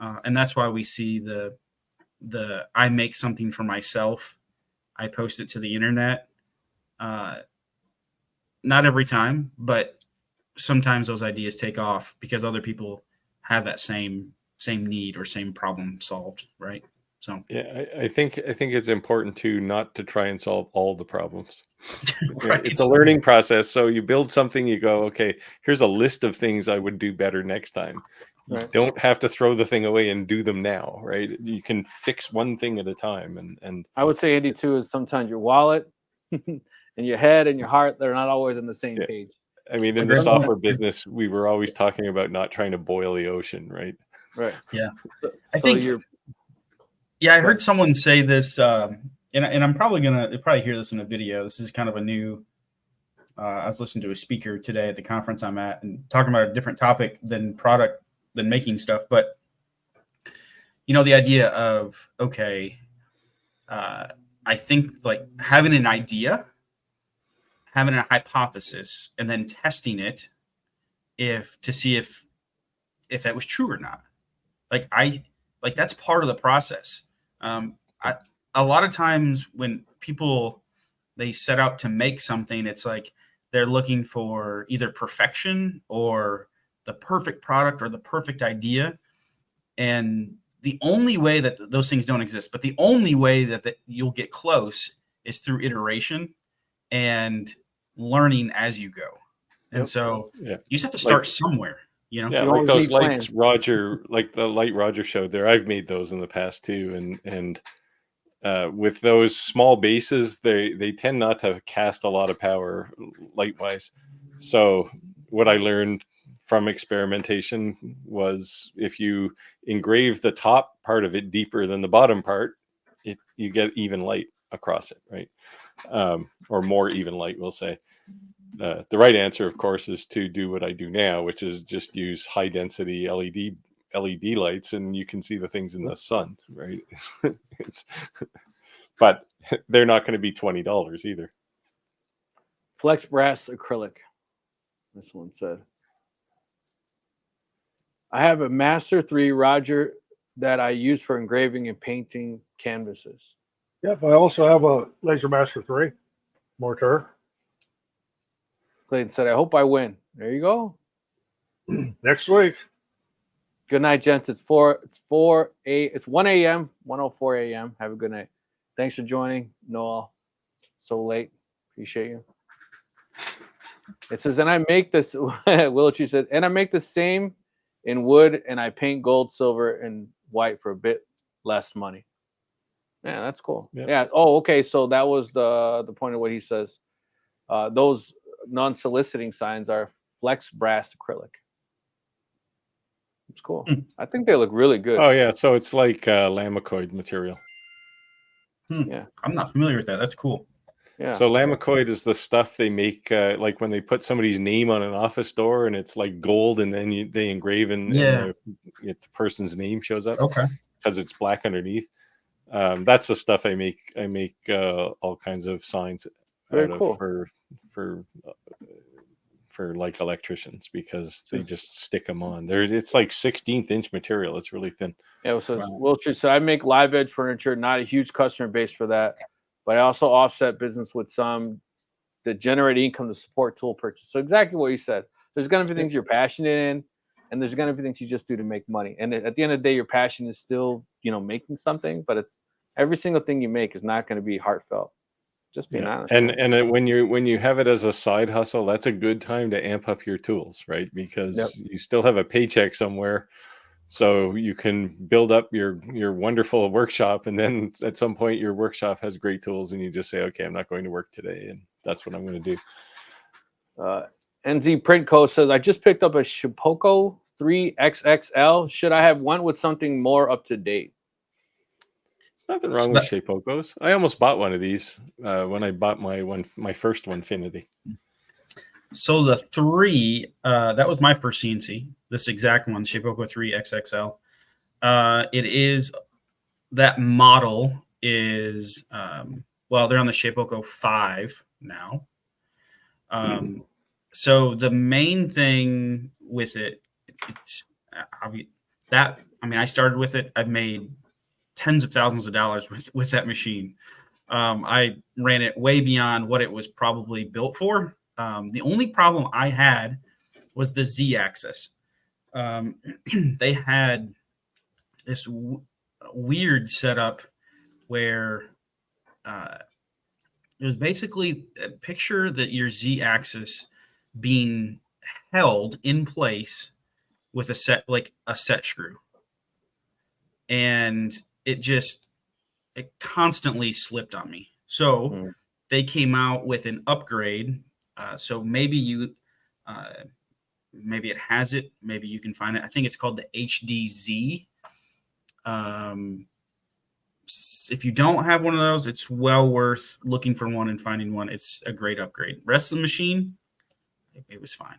and that's why we see the I make something for myself, I post it to the internet. Not every time, but sometimes those ideas take off because other people have that same need or same problem solved, right? So yeah, I think it's important not to try and solve all the problems. Right. It's a learning process. So you build something, you go, okay, here's a list of things I would do better next time. You don't have to throw the thing away and do them now, right? You can fix one thing at a time. And I would say, Andy, too, is sometimes your wallet and your head and your heart, they're not always on the same page. I mean, in the software business, we were always talking about not trying to boil the ocean, right? Right. Yeah. I think I heard someone say this, and I'm probably gonna hear this in a video. This is kind of a new. I was listening to a speaker today at the conference I'm at, and talking about a different topic than making stuff. But the idea of I think having an idea, having a hypothesis, and then testing it to see if that was true or not. That's part of the process. A lot of times when people, they set out to make something, it's they're looking for either perfection or the perfect product or the perfect idea. And the only way that those things don't exist, but the only way that you'll get close is through iteration and learning as you go. And so you just have to start somewhere. Yeah, like those lights the light Roger showed there. I've made those in the past too, and with those small bases, they tend not to cast a lot of power light wise. So what I learned from experimentation was if you engrave the top part of it deeper than the bottom part, you get even light across it, right? Or more even light, we'll say. The right answer, of course, is to do what I do now, which is just use high density LED lights, and you can see the things in the sun, right? But they're not going to be $20 either. Flex brass acrylic. This one said, I have a Master 3 Roger that I use for engraving and painting canvases. Yep, I also have a Laser Master 3 mortar. Clayton said, I hope I win. There you go. Next week. Good night, gents. It's 1 a.m. 1:04 a.m. Have a good night. Thanks for joining, Noel. So late. Appreciate you. It says, and I make this. Wiltshire said, and I make the same in wood, and I paint gold, silver, and white for a bit less money. Yeah, that's cool. Yep. Yeah. Oh, okay. So that was the point of what he says. Those non-soliciting signs are flex brass acrylic. It's cool. I think they look really good. Oh yeah, so it's like Lamicoid material. Yeah. I'm not familiar with that. That's cool. Yeah. So Lamicoid is the stuff they make, like when they put somebody's name on an office door, and it's like gold, and then they engrave in the person's name shows up Okay. because it's black underneath. That's the stuff I make. I make all kinds of signs Very out of cool. for like electricians, because they just stick them on. It's like 16th inch material. It's really thin. Yeah, so Wow. Wiltshire, so I make live edge furniture, not a huge customer base for that, but I also offset business with some that generate income to support tool purchase. So exactly what you said. There's going to be things you're passionate in, and there's going to be things you just do to make money. And at the end of the day, your passion is still, making something, but it's every single thing you make is not going to be heartfelt. Just being honest. And when you have it as a side hustle, that's a good time to amp up your tools, right? Because you still have a paycheck somewhere, so you can build up your wonderful workshop, and then at some point your workshop has great tools, and you just say, okay, I'm not going to work today, and that's what I'm going to do. NZ Printco says, I just picked up a Shipoko 3XXL. Should I have one with something more up to date? There's nothing wrong with Shapokos. I almost bought one of these when I bought my first Onefinity. So the 3, that was my first CNC. This exact one, Shapoko 3 XXL. It is, that model is, they're on the Shapoko 5 now. So the main thing with it, I started with it. I've made tens of thousands of dollars with that machine. I ran it way beyond what it was probably built for. The only problem I had was the Z-axis. They had this weird setup where it was basically a picture that your Z-axis being held in place with a set screw, and it constantly slipped on me. So they came out with an upgrade. So maybe maybe it has it. Maybe you can find it. I think it's called the HDZ. If you don't have one of those, it's well worth looking for one and finding one. It's a great upgrade. Rest of the machine, it was fine.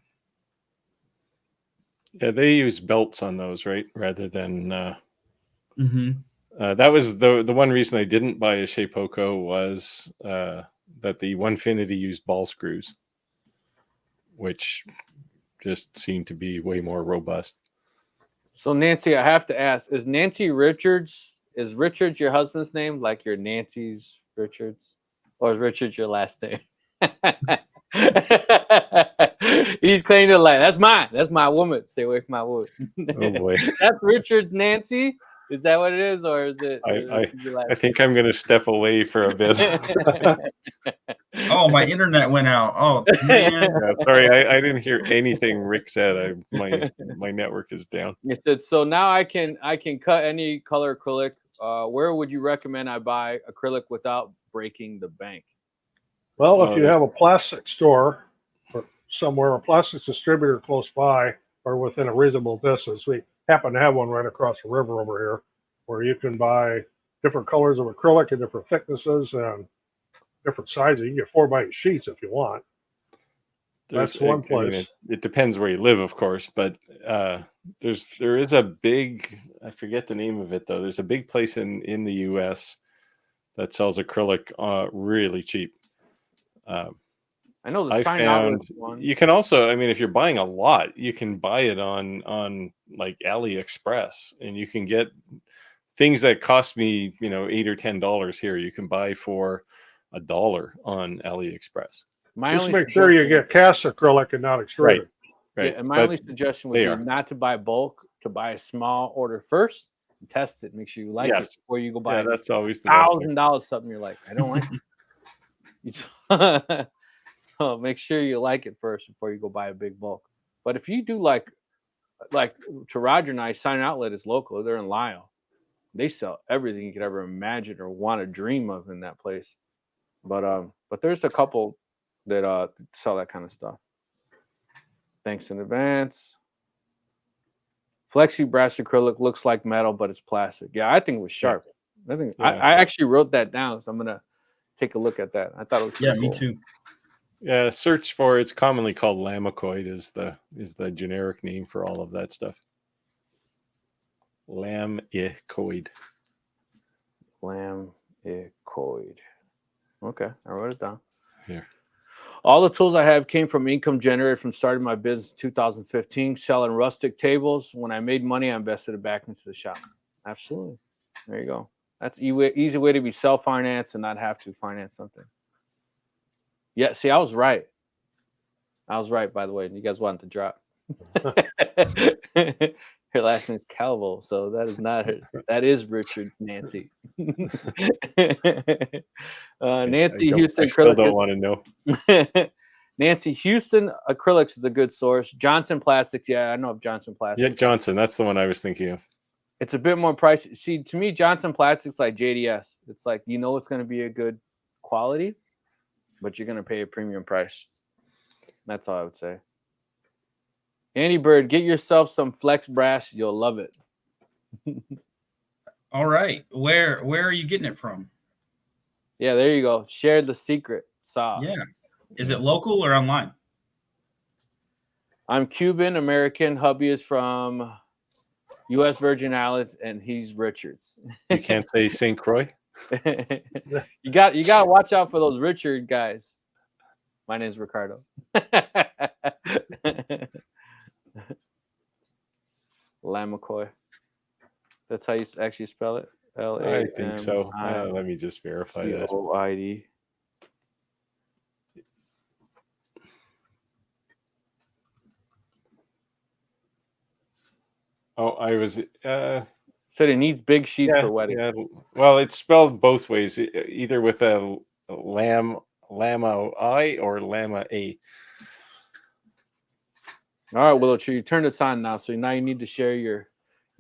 Yeah, they use belts on those, right? Rather than Mm-hmm. that was the one reason I didn't buy a Shapoko was that the Onefinity used ball screws, which just seemed to be way more robust. So Nancy, I have to ask: is Nancy Richards? Is Richards your husband's name, like your Nancy's Richards, or is Richards your last name? He's claiming to like, that's mine. That's my woman. Stay away from my woman. Oh boy, That's Richards Nancy. Is that what it is, or is it? I think I'm going to step away for a bit. Oh, my internet went out. Oh man. Yeah, sorry, I didn't hear anything Rick said. My network is down. It said, so now I can cut any color acrylic. Where would you recommend I buy acrylic without breaking the bank? Well, if you have a plastic store or somewhere, a plastics distributor close by or within a reasonable distance, we happen to have one right across the river over here where you can buy different colors of acrylic and different thicknesses and different sizes. You can get 4x8 sheets if you want. That's one place. It depends where you live, of course, but there is a big, I forget the name of it though. There's a big place in the US that sells acrylic really cheap. I know the I Fine found Outlet one. you can also, I mean, if you're buying a lot, you can buy it on like AliExpress, and you can get things that cost me, $8 or $10 here. You can buy for $1 on AliExpress. Just make sure you get cast acrylic and not extruded. Right. Yeah, and my only suggestion would be are. not to buy bulk to buy a small order first and test it. Make sure you like it Yes. before you go buy Yeah, that's always the best way. $1,000 something. You're like, I don't like it. So make sure you like it first before you go buy a big bulk. But if you do like to Roger and I, Sign Outlet is local. They're in Lyle. They sell everything you could ever imagine or want to dream of in that place. But there's a couple that sell that kind of stuff. Thanks in advance. Flexi brass acrylic looks like metal, but it's plastic. Yeah, I think it was sharp. I think Yeah. I actually wrote that down, so I'm gonna take a look at that. I thought it was Yeah, pretty me cool. too. Yeah, search for it's commonly called Lamicoid is the generic name for all of that stuff. Lamicoid. Lamicoid. Okay, I wrote it down. Here. All the tools I have came from income generated from starting my business in 2015, selling rustic tables. When I made money, I invested it back into the shop. Absolutely. There you go. That's easy way to be self-financed and not have to finance something. Yeah, see, I was right. I was right, by the way. You guys wanted to drop. Her last name is Calvo, so that is not her. That is Richard's Nancy. Nancy Houston I still acrylic. don't want to know. Nancy Houston acrylics is a good source. Johnson Plastics, yeah, I know of Johnson Plastics. Yeah, Johnson, that's the one I was thinking of. It's a bit more pricey. See, to me, Johnson Plastics like JDS. It's like it's going to be a good quality, but you're going to pay a premium price. That's all I would say. Andy Bird, get yourself some Flex Brass. You'll love it. All right. Where are you getting it from? Yeah, there you go. Share the secret sauce. Yeah. Is it local or online? I'm Cuban American. Hubby is from U.S. Virgin Islands, and he's Richards. You can't say St. Croix. you got to watch out for those Richard guys. My name's Ricardo. Lamicoid. That's how you actually spell it. I think so. Let me just verify that. Lamicoid. Oh, I was. Said it needs big sheets for weddings. Yeah. Well, it's spelled both ways, either with a lama I or lama A. All right, Willow Tree, you turned us on now, so now you need to share your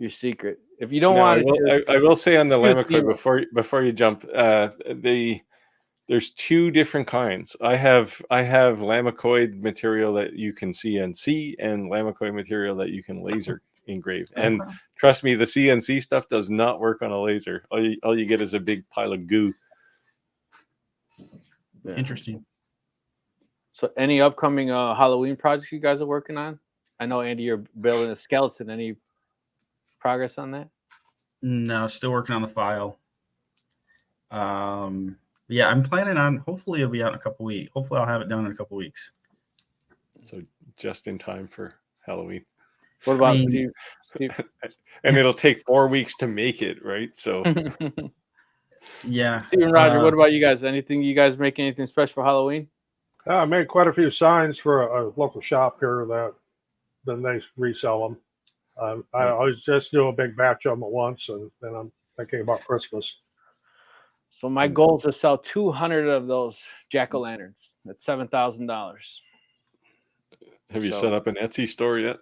secret. If you don't want to, I will say on the Here's Lamicoid before you jump, there's two different kinds. I have Lamicoid material that you can CNC and Lamicoid material that you can laser engrave. And trust me, the CNC stuff does not work on a laser. All you get is a big pile of goo. Yeah. Interesting. So, any upcoming Halloween projects you guys are working on? I know, Andy, you're building a skeleton. Any progress on that? No, still working on the file. Yeah, I'm planning on. Hopefully, it'll be out in a couple weeks. Hopefully, I'll have it done in a couple weeks. So just in time for Halloween. What about Steve? And it'll take 4 weeks to make it, right? So yeah. Steve and Roger, what about you guys? Anything you guys make anything special for Halloween? I made quite a few signs for a local shop here that then they resell them. I always just do a big batch of them at once, and then I'm thinking about Christmas. So my goal is to sell 200 of those jack-o'-lanterns at $7,000. have you set up an Etsy store yet?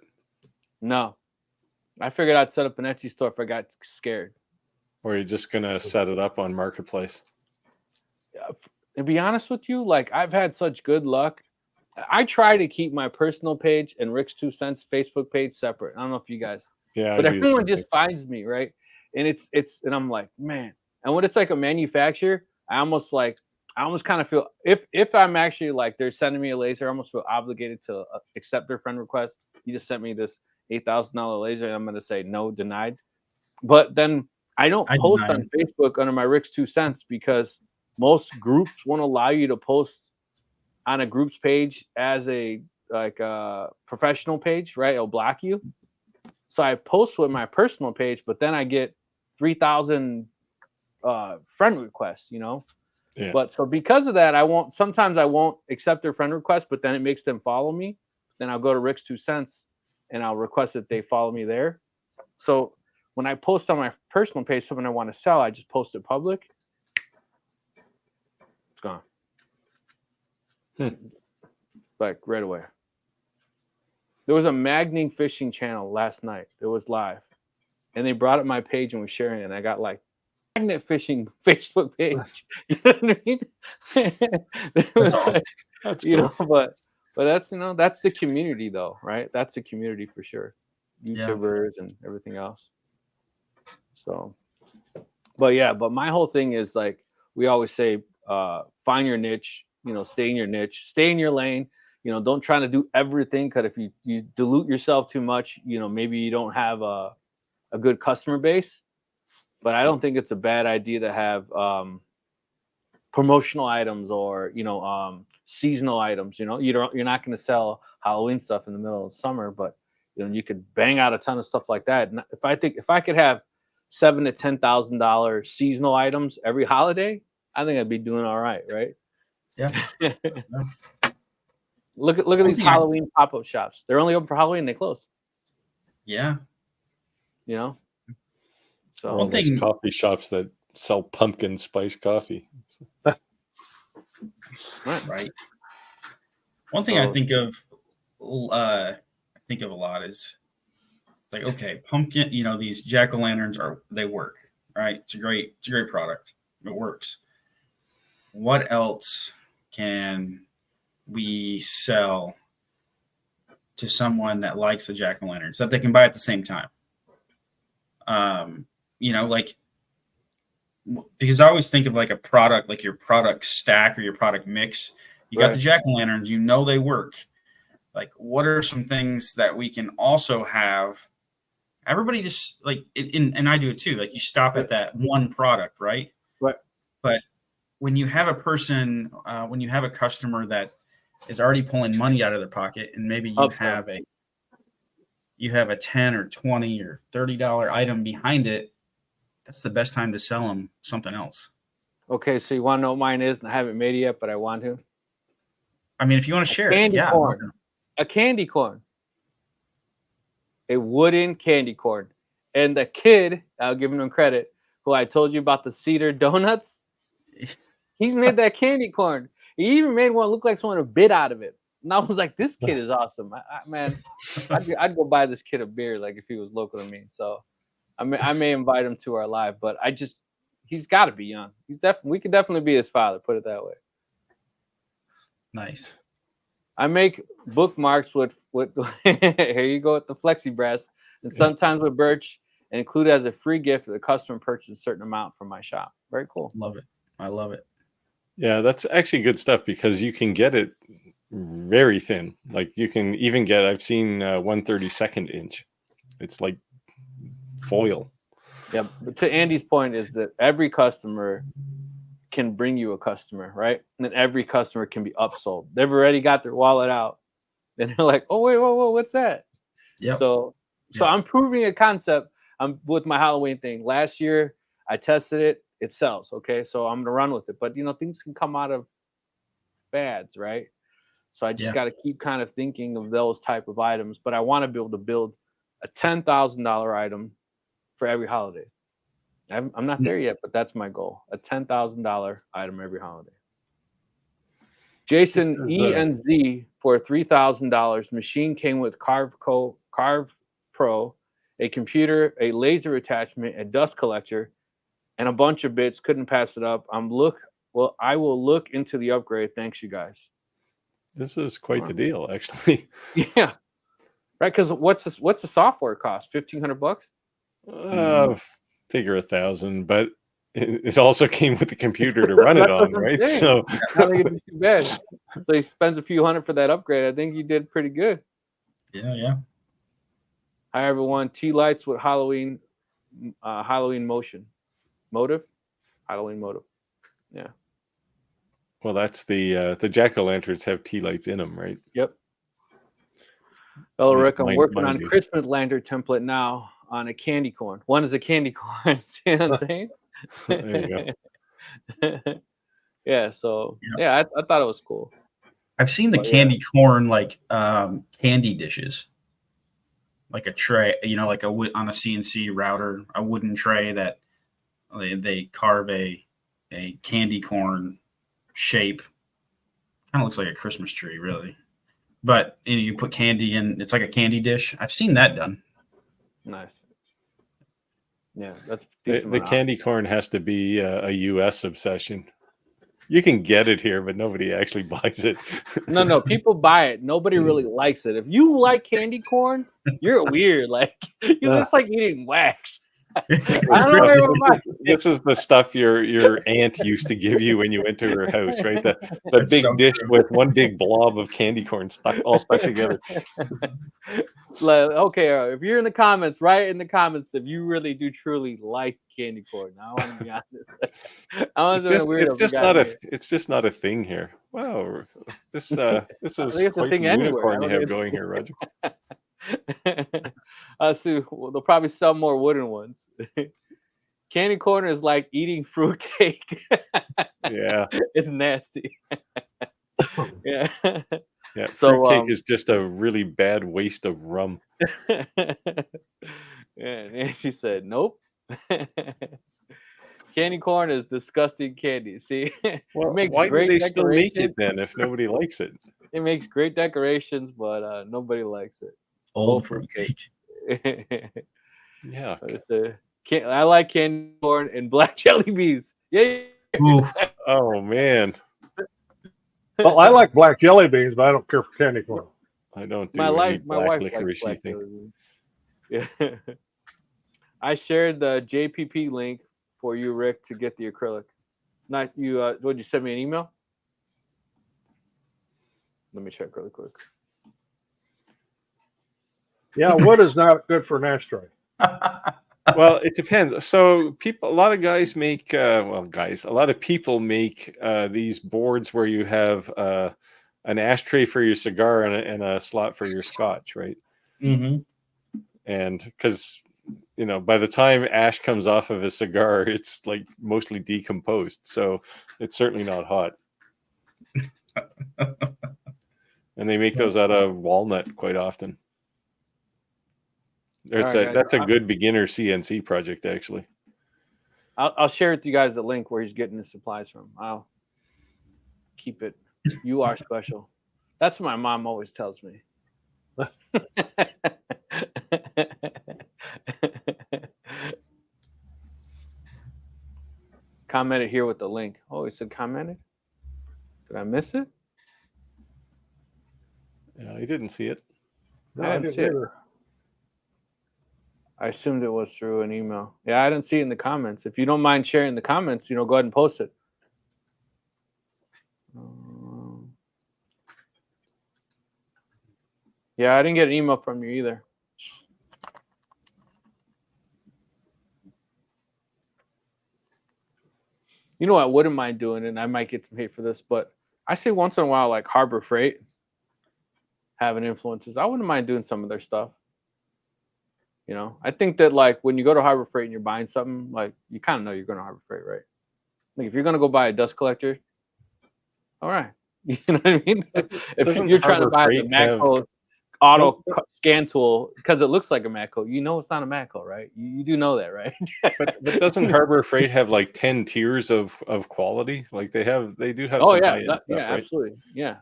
No. I figured I'd set up an Etsy store if I got scared. Or are you just going to set it up on Marketplace? To be honest with you, like I've had such good luck. I try to keep my personal page and Rick's 2 Cents Facebook page separate. I don't know if you guys, Yeah, but everyone just finds me, right? And and I'm like, man. And when it's like a manufacturer, I almost kind of feel if I'm actually like they're sending me a laser, I almost feel obligated to accept their friend request. You just sent me this $8,000 laser, and I'm going to say no, denied. But then I don't post on Facebook under my Rick's 2 Cents because most groups won't allow you to post on a group's page as a professional page, right? It'll block you. So I post with my personal page, but then I get 3,000 friend requests, Yeah. But so because of that, sometimes I won't accept their friend request, but then it makes them follow me. Then I'll go to Rick's 2 Cents and I'll request that they follow me there. So when I post on my personal page something I want to sell, I just post it public. It's gone. Like right away. There was a magnet fishing channel last night. It was live. And they brought up my page and was sharing it. And I got like magnet fishing Facebook page. You know what I mean? That's awesome. That's You cool. know, but that's that's the community though, right? That's the community for sure. Yeah. YouTubers and everything else. So but my whole thing is like we always say, find your niche, stay in your niche, stay in your lane, don't try to do everything, because if you dilute yourself too much, maybe you don't have a good customer base. But I don't think it's a bad idea to have promotional items or seasonal items. You're not going to sell Halloween stuff in the middle of summer, but you could bang out a ton of stuff like that. And if I could have $7,000 to $10,000 seasonal items every holiday, I think I'd be doing all right, right? Yeah. Look at these Halloween pop-up shops. They're only open for Halloween and they close. Yeah. So All those coffee shops that sell pumpkin spice coffee. Right. One thing I think of a lot is like, okay, pumpkin, these jack-o'-lanterns they work, right? It's a great product. It works. What else can we sell to someone that likes the jack-o'-lanterns that they can buy at the same time? Like, because I always think of like a product, like your product stack or your product mix. You got the jack-o'-lanterns, they work. Like, what are some things that we can also have? Everybody just like, and I do it too. Like, you stop at that one product, right? Right. But when you have a person, when you have a customer that is already pulling money out of their pocket, and maybe you have a $10 or $20 or $30 item behind it, that's the best time to sell them something else. Okay, so you want to know what mine is, and I haven't made it yet, but I want to. I mean, if you want to share it, yeah. Corn. A candy corn. A wooden candy corn. And the kid, I'll give him credit, who I told you about the cedar donuts, he's made that candy corn. He even made one look like someone bit out of it. And I was like, this kid is awesome. I'd go buy this kid a beer, like if he was local to me. So I may invite him to our live, but he's got to be young. We could definitely be his father, put it that way. Nice. I make bookmarks with here you go with the Flexi-Brass, and sometimes with Birch, and include it as a free gift if the customer purchases a certain amount from my shop. Very cool. Love it. I love it. Yeah, that's actually good stuff because you can get it very thin. Like you can even get, I've seen 1/32 inch. It's like foil. Yeah, but to Andy's point is that every customer can bring you a customer, right? And then every customer can be upsold. They've already got their wallet out. Then they're like, oh, wait, whoa, what's that? Yeah. So I'm proving a concept. I'm with my Halloween thing. Last year, I tested it. It sells, okay? So I'm going to run with it. But, things can come out of fads, right? So I just got to keep kind of thinking of those type of items. But I want to be able to build a $10,000 item for every holiday. I'm not there yet, but that's my goal. A $10,000 item every holiday. Jason ENZ for $3,000. Machine came with Carve Pro, a computer, a laser attachment, a dust collector, and a bunch of bits. Couldn't pass it up. I will look into the upgrade. Thanks, you guys. This is quite the deal, actually. Yeah, right. Because what's the software cost? $1,500. Figure 1,000, but it also came with the computer to run it on, right? So I think it'd be too bad. So he spends a few hundred for that upgrade. I think you did pretty good. Yeah. Hi everyone. Tea lights with Halloween motive. Halloween motive. Yeah. Well, that's the jack-o'-lanterns have tea lights in them, right? Yep. Hello, Rick. I'm mine working on do. Christmas lantern template now on a candy corn. One is a candy corn. See what I'm saying? There you go. Yeah. So I thought it was cool. I've seen the candy corn like candy dishes. like a tray, like on a CNC router, a wooden tray that they carve a candy corn shape. Kind of looks like a Christmas tree, really. But you put candy in, it's like a candy dish. I've seen that done. Nice. Yeah, that's The candy corn has to be a U.S. obsession. You can get it here, but nobody actually buys it. No, people buy it. Nobody really likes it. If you like candy corn, you're weird. Like you just like eating wax. This is, I don't know everyone buys it. this is the stuff your aunt used to give you when you went to her house, right? The That's big so dish true. with one big blob of candy corn all stuck together. Like, okay, if you're in the comments, write in the comments if you really do truly like candy corn. I want to be honest. I was It's just not a thing here. Wow, this is think it's a quite thing the anywhere. unicorn I you don't have get- going here, Roger. Well, they'll probably sell more wooden ones. Candy corn is like eating fruitcake. Yeah, It's nasty. Yeah. yeah. So, Fruitcake is just a really bad waste of rum. Yeah, and she said, nope. Candy corn is disgusting candy. See, Well, it makes why do great they still make decorations. it then if nobody likes it? It makes great decorations, but nobody likes it. Old fruitcake. fruitcake. Yeah, I like candy corn and black jelly beans. Yeah. Oof. oh man, Well, I like black jelly beans, but I don't care for candy corn. I don't do My any my black wife likes licorice black thing. jelly beans. Yeah. I shared the JPP link for you, Rick, to get the acrylic. Not you. Would you send me an email? Let me check really quick. Yeah, wood is not good for an ashtray. Well, it depends. So a lot of guys make, a lot of people make these boards where you have an ashtray for your cigar and a slot for your scotch, right? Mm-hmm. And because, by the time ash comes off of a cigar, it's like mostly decomposed. So it's certainly not hot. And they make those out of walnut quite often. That's All right, that's a guys. good beginner CNC project, actually. I'll share with you guys the link where he's getting his supplies from. I'll keep it. You are special. That's what my mom always tells me. Commented here with the link. Oh, he said commented? Did I miss it? Yeah, I didn't see it. No, I I didn't didn't see it. either. I assumed it was through an email. Yeah, I didn't see it in the comments. If you don't mind sharing the comments, go ahead and post it. Yeah, I didn't get an email from you either. You know what I wouldn't mind doing, and I might get some hate for this, but I say once in a while, like Harbor Freight having influences. I wouldn't mind doing some of their stuff. I think that like when you go to Harbor Freight and you're buying something, like you kind of know you're going to Harbor Freight, right? Like if you're going to go buy a dust collector, all right. You know what I mean? If Doesn't you're trying to Harbor buy the Freight have- Matco auto scan tool because it looks like a Matco, it's not a Matco, right? You do know that, right? But doesn't Harbor Freight have like 10 tiers of quality? Like they do have Oh some yeah, high-end stuff, right? absolutely. Yeah,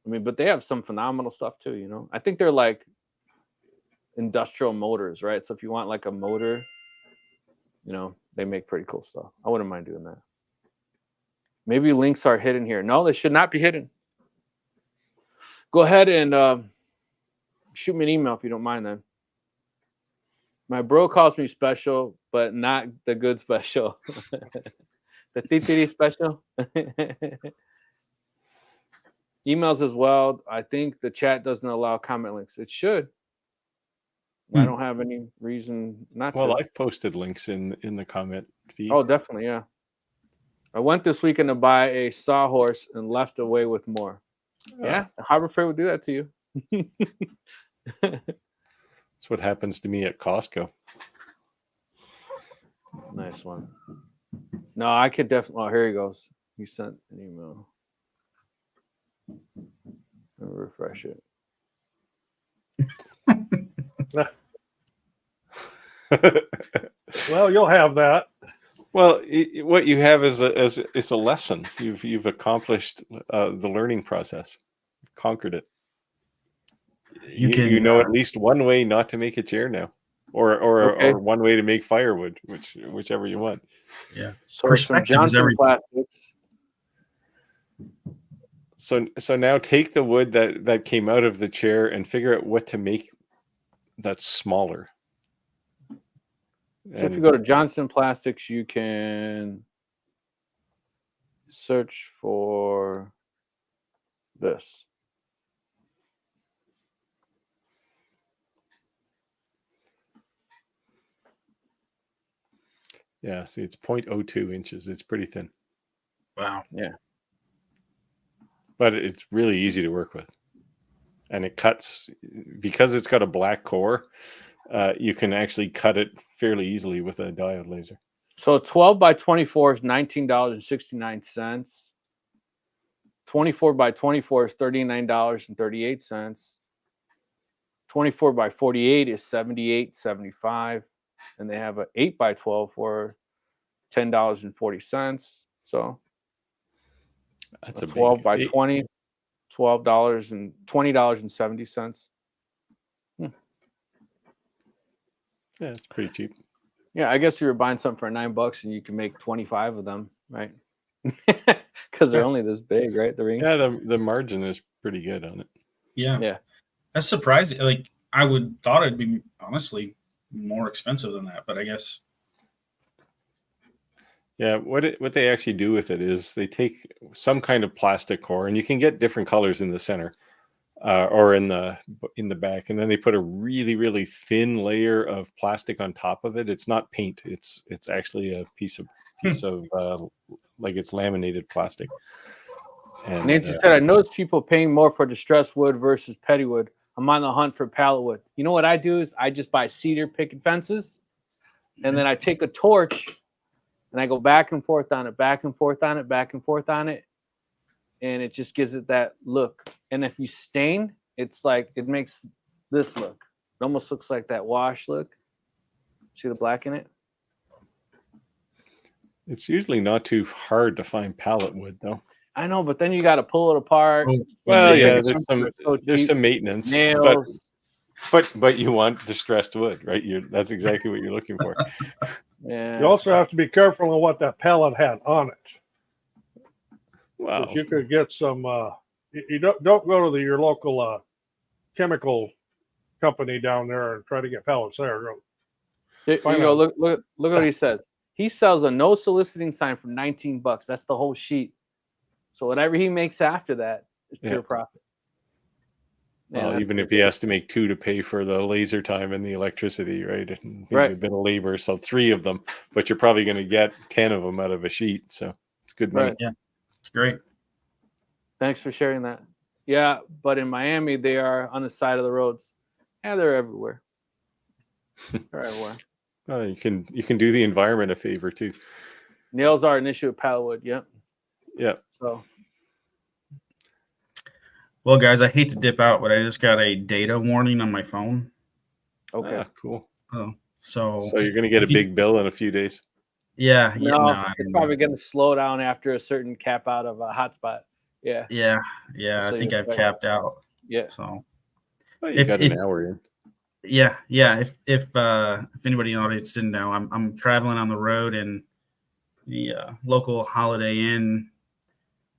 but they have some phenomenal stuff too. I think they're like industrial motors, right? So if you want like a motor, they make pretty cool stuff. I wouldn't mind doing that. Maybe links are hidden here. No, they should not be hidden. Go ahead and shoot me an email if you don't mind then. My bro calls me special, but not the good special. The TTD special. Emails as well. I think the chat doesn't allow comment links. It should. I don't have any reason not to. Well, I've posted links in the comment feed. Oh, definitely, yeah. I went this weekend to buy a sawhorse and left away with more. Yeah, Harbor Freight would do that to you. That's what happens to me at Costco. Nice one. No, I could definitely. Oh, here he goes. He sent an email. Let me refresh it. Well, you'll have that. Well, what you have is a lesson. You've accomplished the learning process, conquered it. You know at least one way not to make a chair now, Okay. or one way to make firewood, whichever you want. Yeah. So some Perspective is Johnson everything. Plastics. So now take the wood that came out of the chair and figure out what to make that's smaller. So if you go to Johnson Plastics, you can search for this. Yeah, see, it's 0.02 inches. It's pretty thin, Wow. but it's really easy to work with. And it cuts, because it's got a black core, you can actually cut it fairly easily with a diode laser. So 12 by 24 is $19.69. 24 by 24 is $39.38. 24 by 48 is $78.75. And they have an 8 by 12 for $10.40. So That's a 12 big, by 20, $12 and $20.70. Yeah, it's pretty cheap. Yeah, I guess you were buying something for $9 and you can make 25 of them, right? Because they're only this big, right? The ring. Yeah, the margin is pretty good on it. Yeah. Yeah. That's surprising. Like I would thought it'd be honestly more expensive than that, but I guess. Yeah, what they actually do with it is they take some kind of plastic core, and you can get different colors in the center, or in the back, and then they put a really, really thin layer of plastic on top of it. It's not paint; it's actually a piece of like it's laminated plastic. And Nancy said, "I noticed people paying more for distressed wood versus petty wood. I'm on the hunt for pallet wood. You know what I do is I just buy cedar picket fences, and then I take a torch." And I go back and forth on it, back and forth on it, back and forth on it. And it just gives it that look. And if you stain, it's like, it makes this look. It almost looks like that wash look. See the black in it? it's usually not too hard to find pallet wood, though. I know, but then you got to pull it apart. Well, yeah, there's there's some maintenance, nails. but you want distressed wood, right? That's exactly what you're looking for. Yeah. You also have to be careful of what that pellet had on it. Wow. 'Cause you could get some. You don't go to your local chemical company down there and try to get pellets there. There Find you go. out. Look what he says. He sells a no soliciting sign for $19. That's the whole sheet. So whatever he makes after that is pure profit. Well, Yeah, even if he has to make 2 to pay for the laser time and the electricity, right? And maybe Right. a bit of labor, so 3 of them, but you're probably going to get 10 of them out of a sheet. So it's good money. Right. It's great. Thanks for sharing that. Yeah, but in Miami, they are on the side of the roads. Yeah, they're everywhere. They're everywhere. You can do the environment a favor too. Nails are an issue with pallet. Yep. Yeah. So Well, guys, I hate to dip out, but I just got a data warning on my phone. okay. Cool. Oh, so So you're going to get a big bill in a few days. yeah, No, no, it's probably going to slow down after a certain cap out of a hotspot. Yeah. yeah. So I think you're I've right. capped out. Yeah. So Well, you If- got an if- hour in. yeah. If anybody in the audience didn't know, I'm traveling on the road, and the local Holiday Inn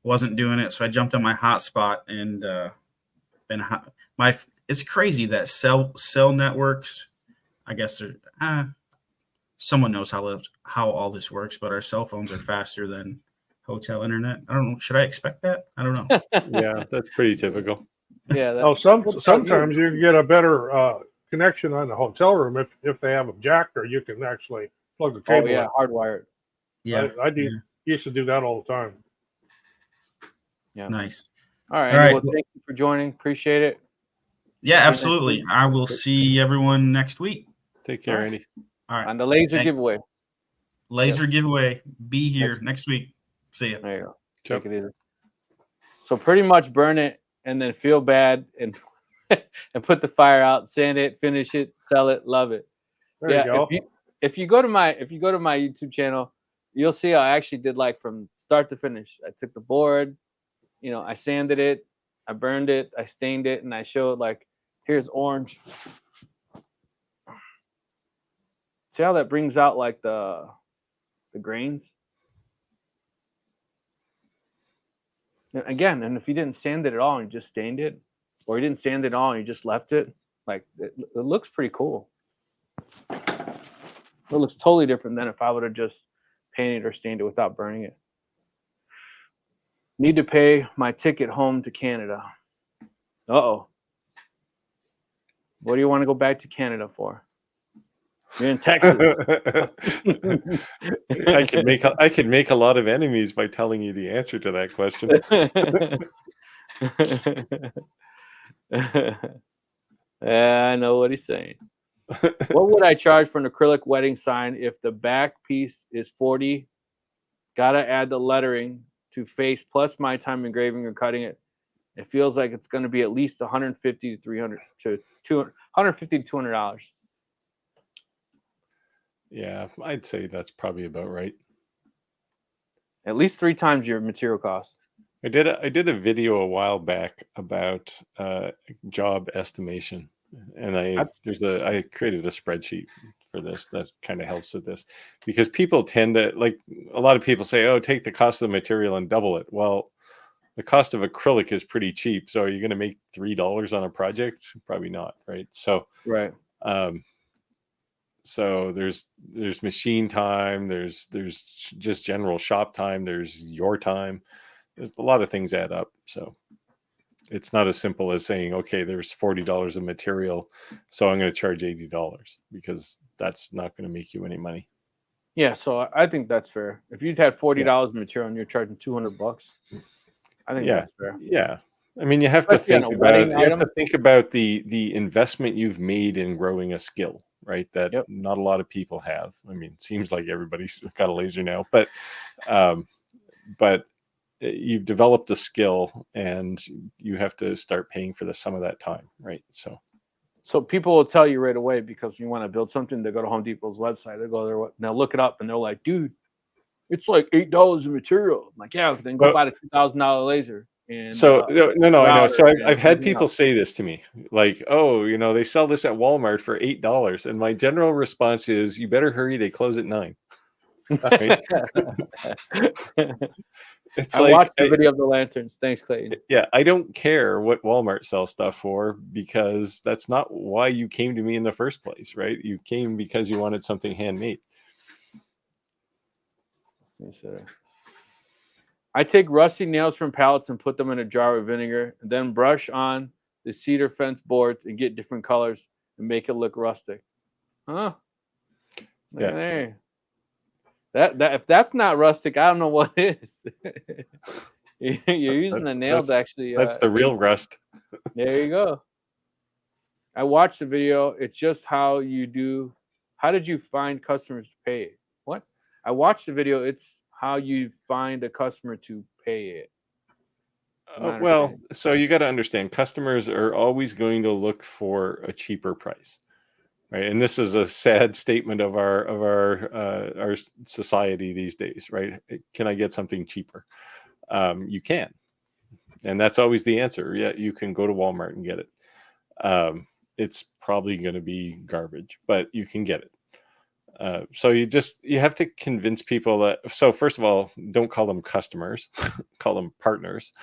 wasn't doing it, so I jumped on my hotspot and it's crazy that cell networks. I guess someone knows how all this works, but our cell phones are faster than hotel internet. I don't know. Should I expect that? I don't know. Yeah, that's pretty typical. Yeah. Oh, sometimes you can get a better connection on the hotel room if they have a jack, or you can actually plug the Oh cable yeah, in. hardwired. Yeah, I used to do that all the time. Yeah. nice. All right. All right. Well, thank you for joining. Appreciate it. Yeah, See you next absolutely. week. I will see everyone next week. Take care, All right. Andy. All right. On the laser Thanks. giveaway. Laser giveaway. Be here next week. See ya. There you go. Ciao. Take it easy. So pretty much burn it and then feel bad and and put the fire out, sand it, finish it, sell it, love it. There Yeah, you go. if you go to my YouTube channel, you'll see I actually did like from start to finish. I took the board, I sanded it, I burned it, I stained it, and I showed like, here's orange. See how that brings out like the grains? And again, and if you didn't sand it at all and you just stained it, or you didn't sand it at all and you just left it, like it looks pretty cool. It looks totally different than if I would have just painted or stained it without burning it. Need to pay my ticket home to Canada. Uh-oh. What do you want to go back to Canada for? You're in Texas. I could make a lot of enemies by telling you the answer to that question. Yeah, I know what he's saying. What would I charge for an acrylic wedding sign if the back piece is 40? Gotta add the lettering to face plus my time engraving or cutting it. It feels like it's going to be at least $150 to $300 to $150 to $200. Yeah, I'd say that's probably about right. At least 3 times your material cost. I did a video a while back about job estimation, and I created a spreadsheet for this that kind of helps with this, because people tend to, like, a lot of people say, oh, take the cost of the material and double it. Well, the cost of acrylic is pretty cheap, so are you going to make $3 on a project? Probably not, right? So Right. So there's machine time, there's just general shop time, there's your time. There's a lot of things add up. So it's not as simple as saying, okay, there's $40 of material, so I'm going to charge $80, because that's not going to make you any money. Yeah, so I think that's fair. If you'd had $40 of material and you're charging $200, I think that's fair. Yeah. I mean, you have to Especially on think a about wedding item. the investment you've made in growing a skill, right? That Yep. not a lot of people have. I mean, it seems like everybody's got a laser now, but you've developed a skill and you have to start paying for some of that time, right? So people will tell you right away, because you want to build something, they go to Home Depot's website, they go there, and they'll look it up, and they're like, dude, it's like $8 of material. I'm like, yeah, then go buy the $2,000 laser. And no, I know. So I've had everything people else. say this to me, like, oh, they sell this at Walmart for $8. And my general response is, you better hurry, they close at 9. Right? It's I like, watched the video of the lanterns. Thanks, Clayton. yeah, I don't care what Walmart sells stuff for, because that's not why you came to me in the first place, right? You came because you wanted something handmade. I take rusty nails from pallets and put them in a jar with vinegar, and then brush on the cedar fence boards and get different colors and make it look rustic. Huh? Yeah. Hey. That if that's not rustic, I don't know what is. You're using the nails actually. That's the real rust. There you go. I watched the video. It's just how did you find customers to pay it? What? I watched the video. It's how you find a customer to pay it. Well, so you got to understand, customers are always going to look for a cheaper price, right? And this is a sad statement of our society these days, right? Can I get something cheaper? You can, and that's always the answer. Yeah, you can go to Walmart and get it. It's probably going to be garbage, but you can get it. So you have to convince people that. So first of all, don't call them customers, call them partners.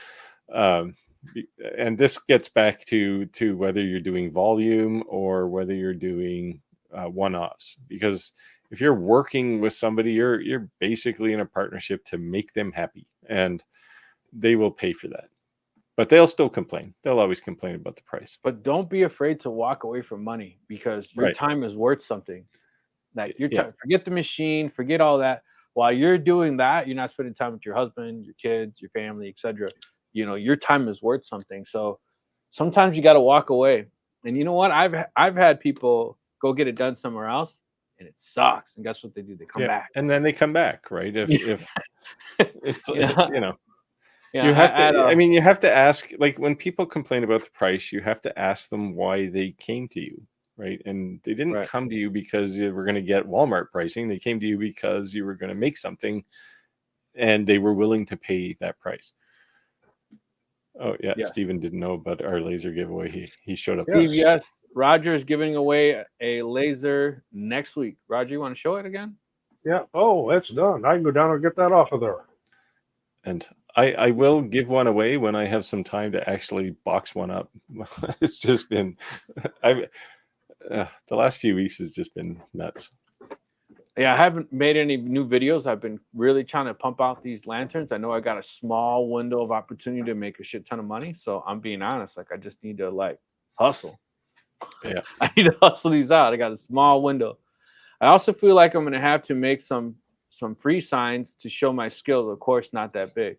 And this gets back to whether you're doing volume or whether you're doing one-offs, because if you're working with somebody, you're basically in a partnership to make them happy, and they will pay for that. But they'll still complain. They'll always complain about the price. But don't be afraid to walk away from money, because your time is worth something. Like your time, forget the machine, forget all that. While you're doing that, you're not spending time with your husband, your kids, your family, etc. Your time is worth something. So sometimes you got to walk away. And you know what? I've had people go get it done somewhere else, and it sucks. And guess what they do? They come back. And then they come back, right? If it's Yeah, You have I had to. I a, mean, you have to ask. Like when people complain about the price, you have to ask them why they came to you, right? And they didn't right. come to you because you were going to get Walmart pricing. They came to you because you were going to make something, and they were willing to pay that price. Oh yeah, Yes. Steven didn't know about our laser giveaway. He showed up. Steve, Yes. yes. Roger is giving away a laser next week. Roger, you want to show it again? Yeah. Oh, it's done. I can go down and get that off of there. And I will give one away when I have some time to actually box one up. It's just been, I the last few weeks has just been nuts. Yeah, I haven't made any new videos. I've been really trying to pump out these lanterns. I know I got a small window of opportunity to make a shit ton of money. So I'm being honest. Like I just need to like hustle. Yeah. I need to hustle these out. I got a small window. I also feel like I'm gonna have to make some free signs to show my skills. Of course, not that big.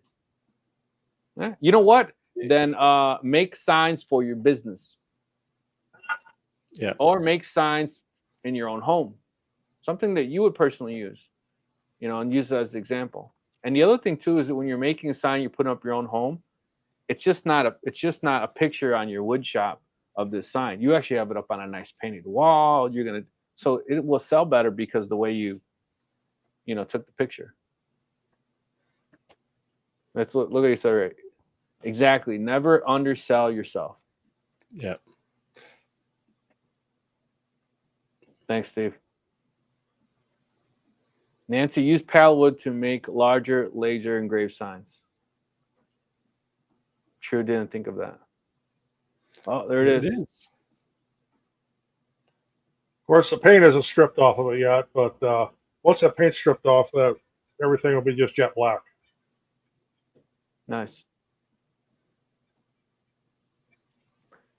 You know what? Then make signs for your business. Yeah. Or make signs in your own home. Something that you would personally use, you know, and use it as an example. And the other thing too is that when you're making a sign, you're putting up your own home. It's just not a picture on your wood shop of this sign. You actually have it up on a nice painted wall. So it will sell better because the way you took the picture. Let's look at you said right. Exactly. Never undersell yourself. Yeah. Thanks, Steve. Nancy, use paddlewood to make larger laser engraved signs. Sure didn't think of that. Oh, there it is. Of course, the paint isn't stripped off of it yet, but once that paint's stripped off, that everything will be just jet black. Nice.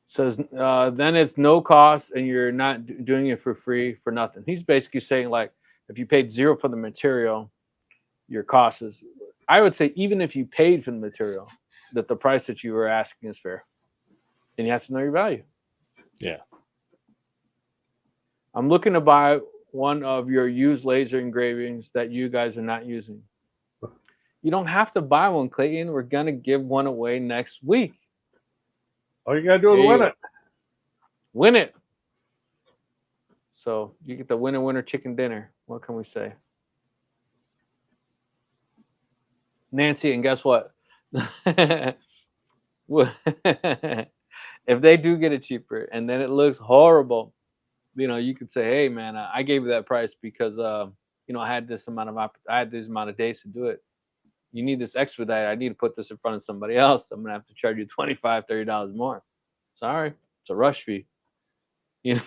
Says then it's no cost and you're not doing it for free for nothing. He's basically saying like if you paid zero for the material, your cost is. I would say even if you paid for the material, that the price that you were asking is fair. And you have to know your value. Yeah. I'm looking to buy one of your used laser engravings that you guys are not using. You don't have to buy one, Clayton. We're gonna give one away next week. All you gotta do is win it. Win it. So you get the winner chicken dinner. What can we say? Nancy, and guess what? If they do get it cheaper and then it looks horrible, you could say, hey man, I gave you that price because I had this amount of days to do it. You need this expedite. I need to put this in front of somebody else. I'm gonna have to charge you $25, $30 more. Sorry, it's a rush fee. You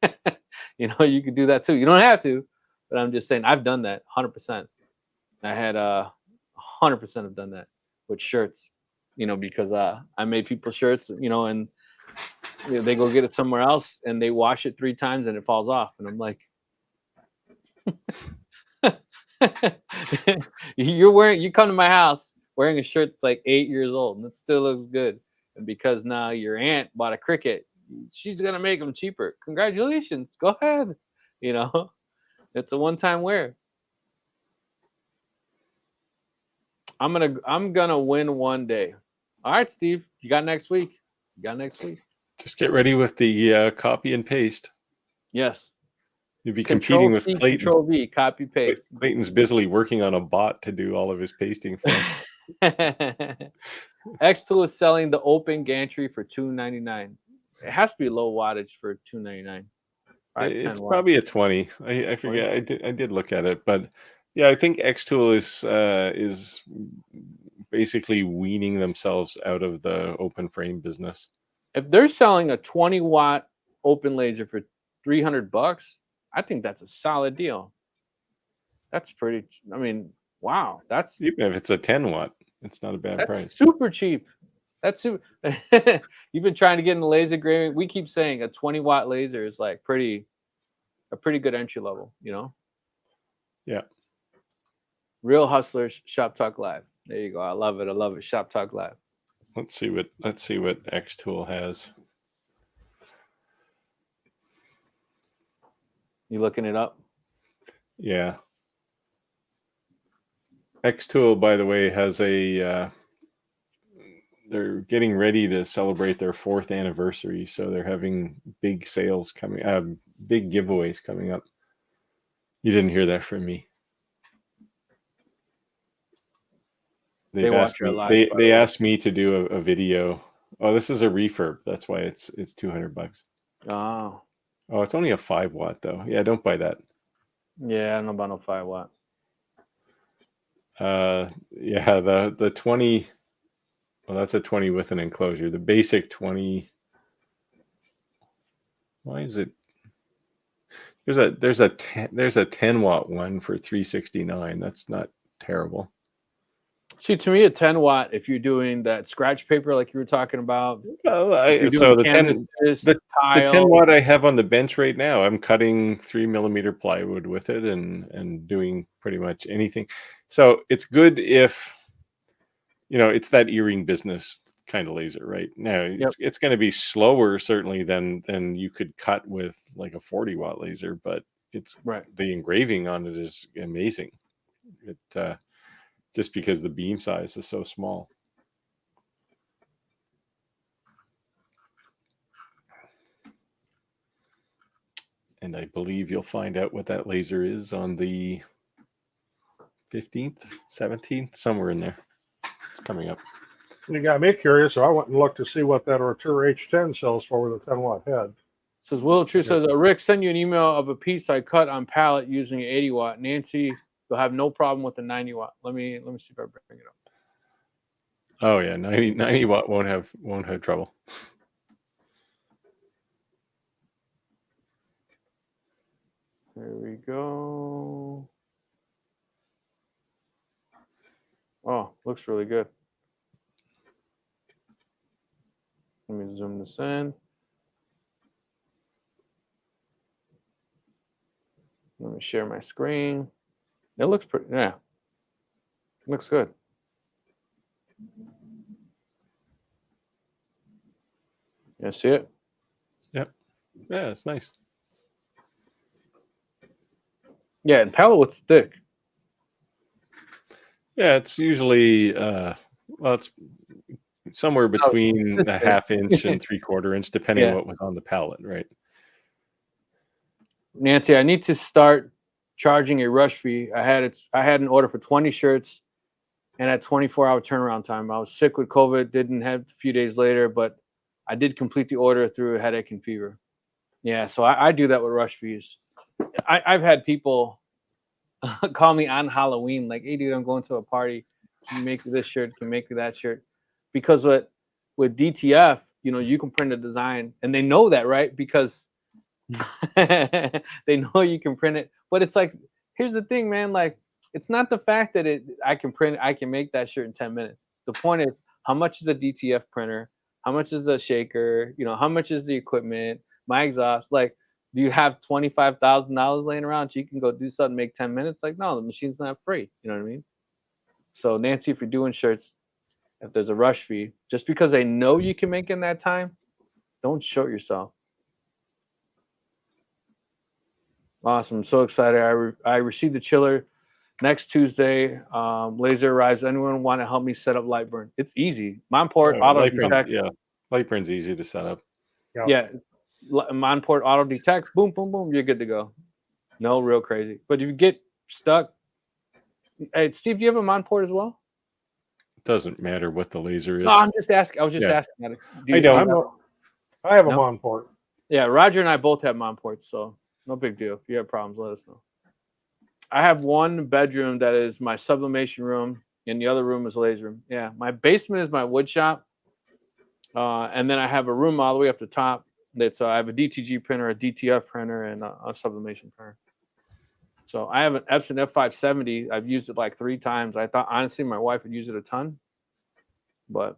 could do that too. You don't have to, but I'm just saying I've done that 100%. I had 100% have done that with shirts, because I made people shirts, and they go get it somewhere else and they wash it 3 times and it falls off, and I'm like, you come to my house wearing a shirt that's like 8 years old and it still looks good, and because now your aunt bought a Cricut, she's gonna make them cheaper. Congratulations, go ahead. It's a one-time wear. I'm gonna win one day. All right, Steve, you got next week. Just get ready with the copy and paste. Yes. You'll be competing with Clayton. Control V, copy paste. Clayton's busily working on a bot to do all of his pasting for him. X-Tool is selling the open gantry for $2.99. It has to be low wattage for $2.99. It's probably a 20. I forget. I did look at it, but yeah, I think X-Tool is basically weaning themselves out of the open frame business. If they're selling a 20-watt open laser for $300, I think that's a solid deal. That's pretty. I mean, wow. That's even if it's a 10-watt, it's not a bad price. Super cheap. That's super. You've been trying to get into laser engraving. We keep saying a 20-watt laser is like a pretty good entry level. Yeah. Real Hustlers Shop Talk Live. There you go. I love it. Shop Talk Live. Let's see what X-Tool has. You looking it up? Yeah. X-Tool, by the way, has a they're getting ready to celebrate their 4th anniversary, so they're having big sales coming, big giveaways coming up. You didn't hear that from me. They watch your live, by the They way. asked me to do a video. Oh, this is a refurb. That's why it's $200. Oh, Oh, it's only a 5 watt though. Yeah, don't buy that. yeah, I don't know about no 5 watt. Yeah, the 20. Well, that's a 20 with an enclosure. The basic 20. Why is it? There's a 10 watt one for $369. That's not terrible. See, to me, a 10 watt, if you're doing that scratch paper like you were talking about, Well, you're so doing canvases, the 10 tile. watt I have on the bench right now, I'm cutting 3mm plywood with it and doing pretty much anything. So it's good if, it's that earring business kind of laser, right? Now it's going to be slower certainly than you could cut with like a 40 watt laser, but it's Right. the engraving on it is amazing. It just because the beam size is so small. And I believe you'll find out what that laser is on the 15th, 17th, somewhere in there. It's coming up. You got me curious, so I went and looked to see what that Artura H10 sells for with a 10 watt head. Says Will True says, Rick, send you an email of a piece I cut on pallet using an 80 watt. Nancy, you'll have no problem with the 90 watt. Let me see if I bring it up. Oh yeah, 90 watt won't have trouble. There we go. Oh, looks really good. Let me zoom this in. Let me share my screen. It looks pretty, yeah. Looks good. You see it? Yep. Yeah, it's nice. Yeah, and pallet wood's thick. Yeah, it's usually it's somewhere between a 1/2 inch and 3/4 inch, depending on what was on the pallet, right? Nancy, I need to start charging a rush fee. I had an order for 20 shirts and at 24-hour turnaround time. I was sick with COVID, didn't have a few days later, but I did complete the order through a headache and fever. Yeah, so I do that with rush fees. I've had people call me on Halloween, like, hey, dude, I'm going to a party. Can you make me this shirt? Can you make me that shirt? Because with DTF, you can print a design, and they know that, right? Because they know you can print it. But it's like, here's the thing, man. Like, it's not the fact that I can make that shirt in 10 minutes. The point is, how much is a DTF printer? How much is a shaker? How much is the equipment? My exhaust? Like, do you have $25,000 laying around so you can go do something, make 10 minutes? Like, no, the machine's not free. You know what I mean? So, Nancy, if you're doing shirts, if there's a rush fee, just because they know you can make in that time, don't short yourself. Awesome. I'm so excited. I received the chiller next Tuesday. Laser arrives. Anyone want to help me set up Lightburn? It's easy. Monport auto detect. Yeah, Lightburn's easy to set up. Yeah. Monport auto detect. Boom, boom, boom. You're good to go. No real crazy. But if you get stuck, hey, Steve, do you have a Monport as well? It doesn't matter what the laser is. No, I'm just asking. I was just asking. I don't. I have a Monport. Yeah, Roger and I both have Monports, so no big deal. If you have problems, let us know. I have one bedroom that is my sublimation room, and the other room is laser room. Yeah, my basement is my wood shop, and then I have a room all the way up the top. That's I have a DTG printer, a DTF printer, and a sublimation printer. So I have an Epson F570. I've used it like 3 times. I thought honestly my wife would use it a ton, but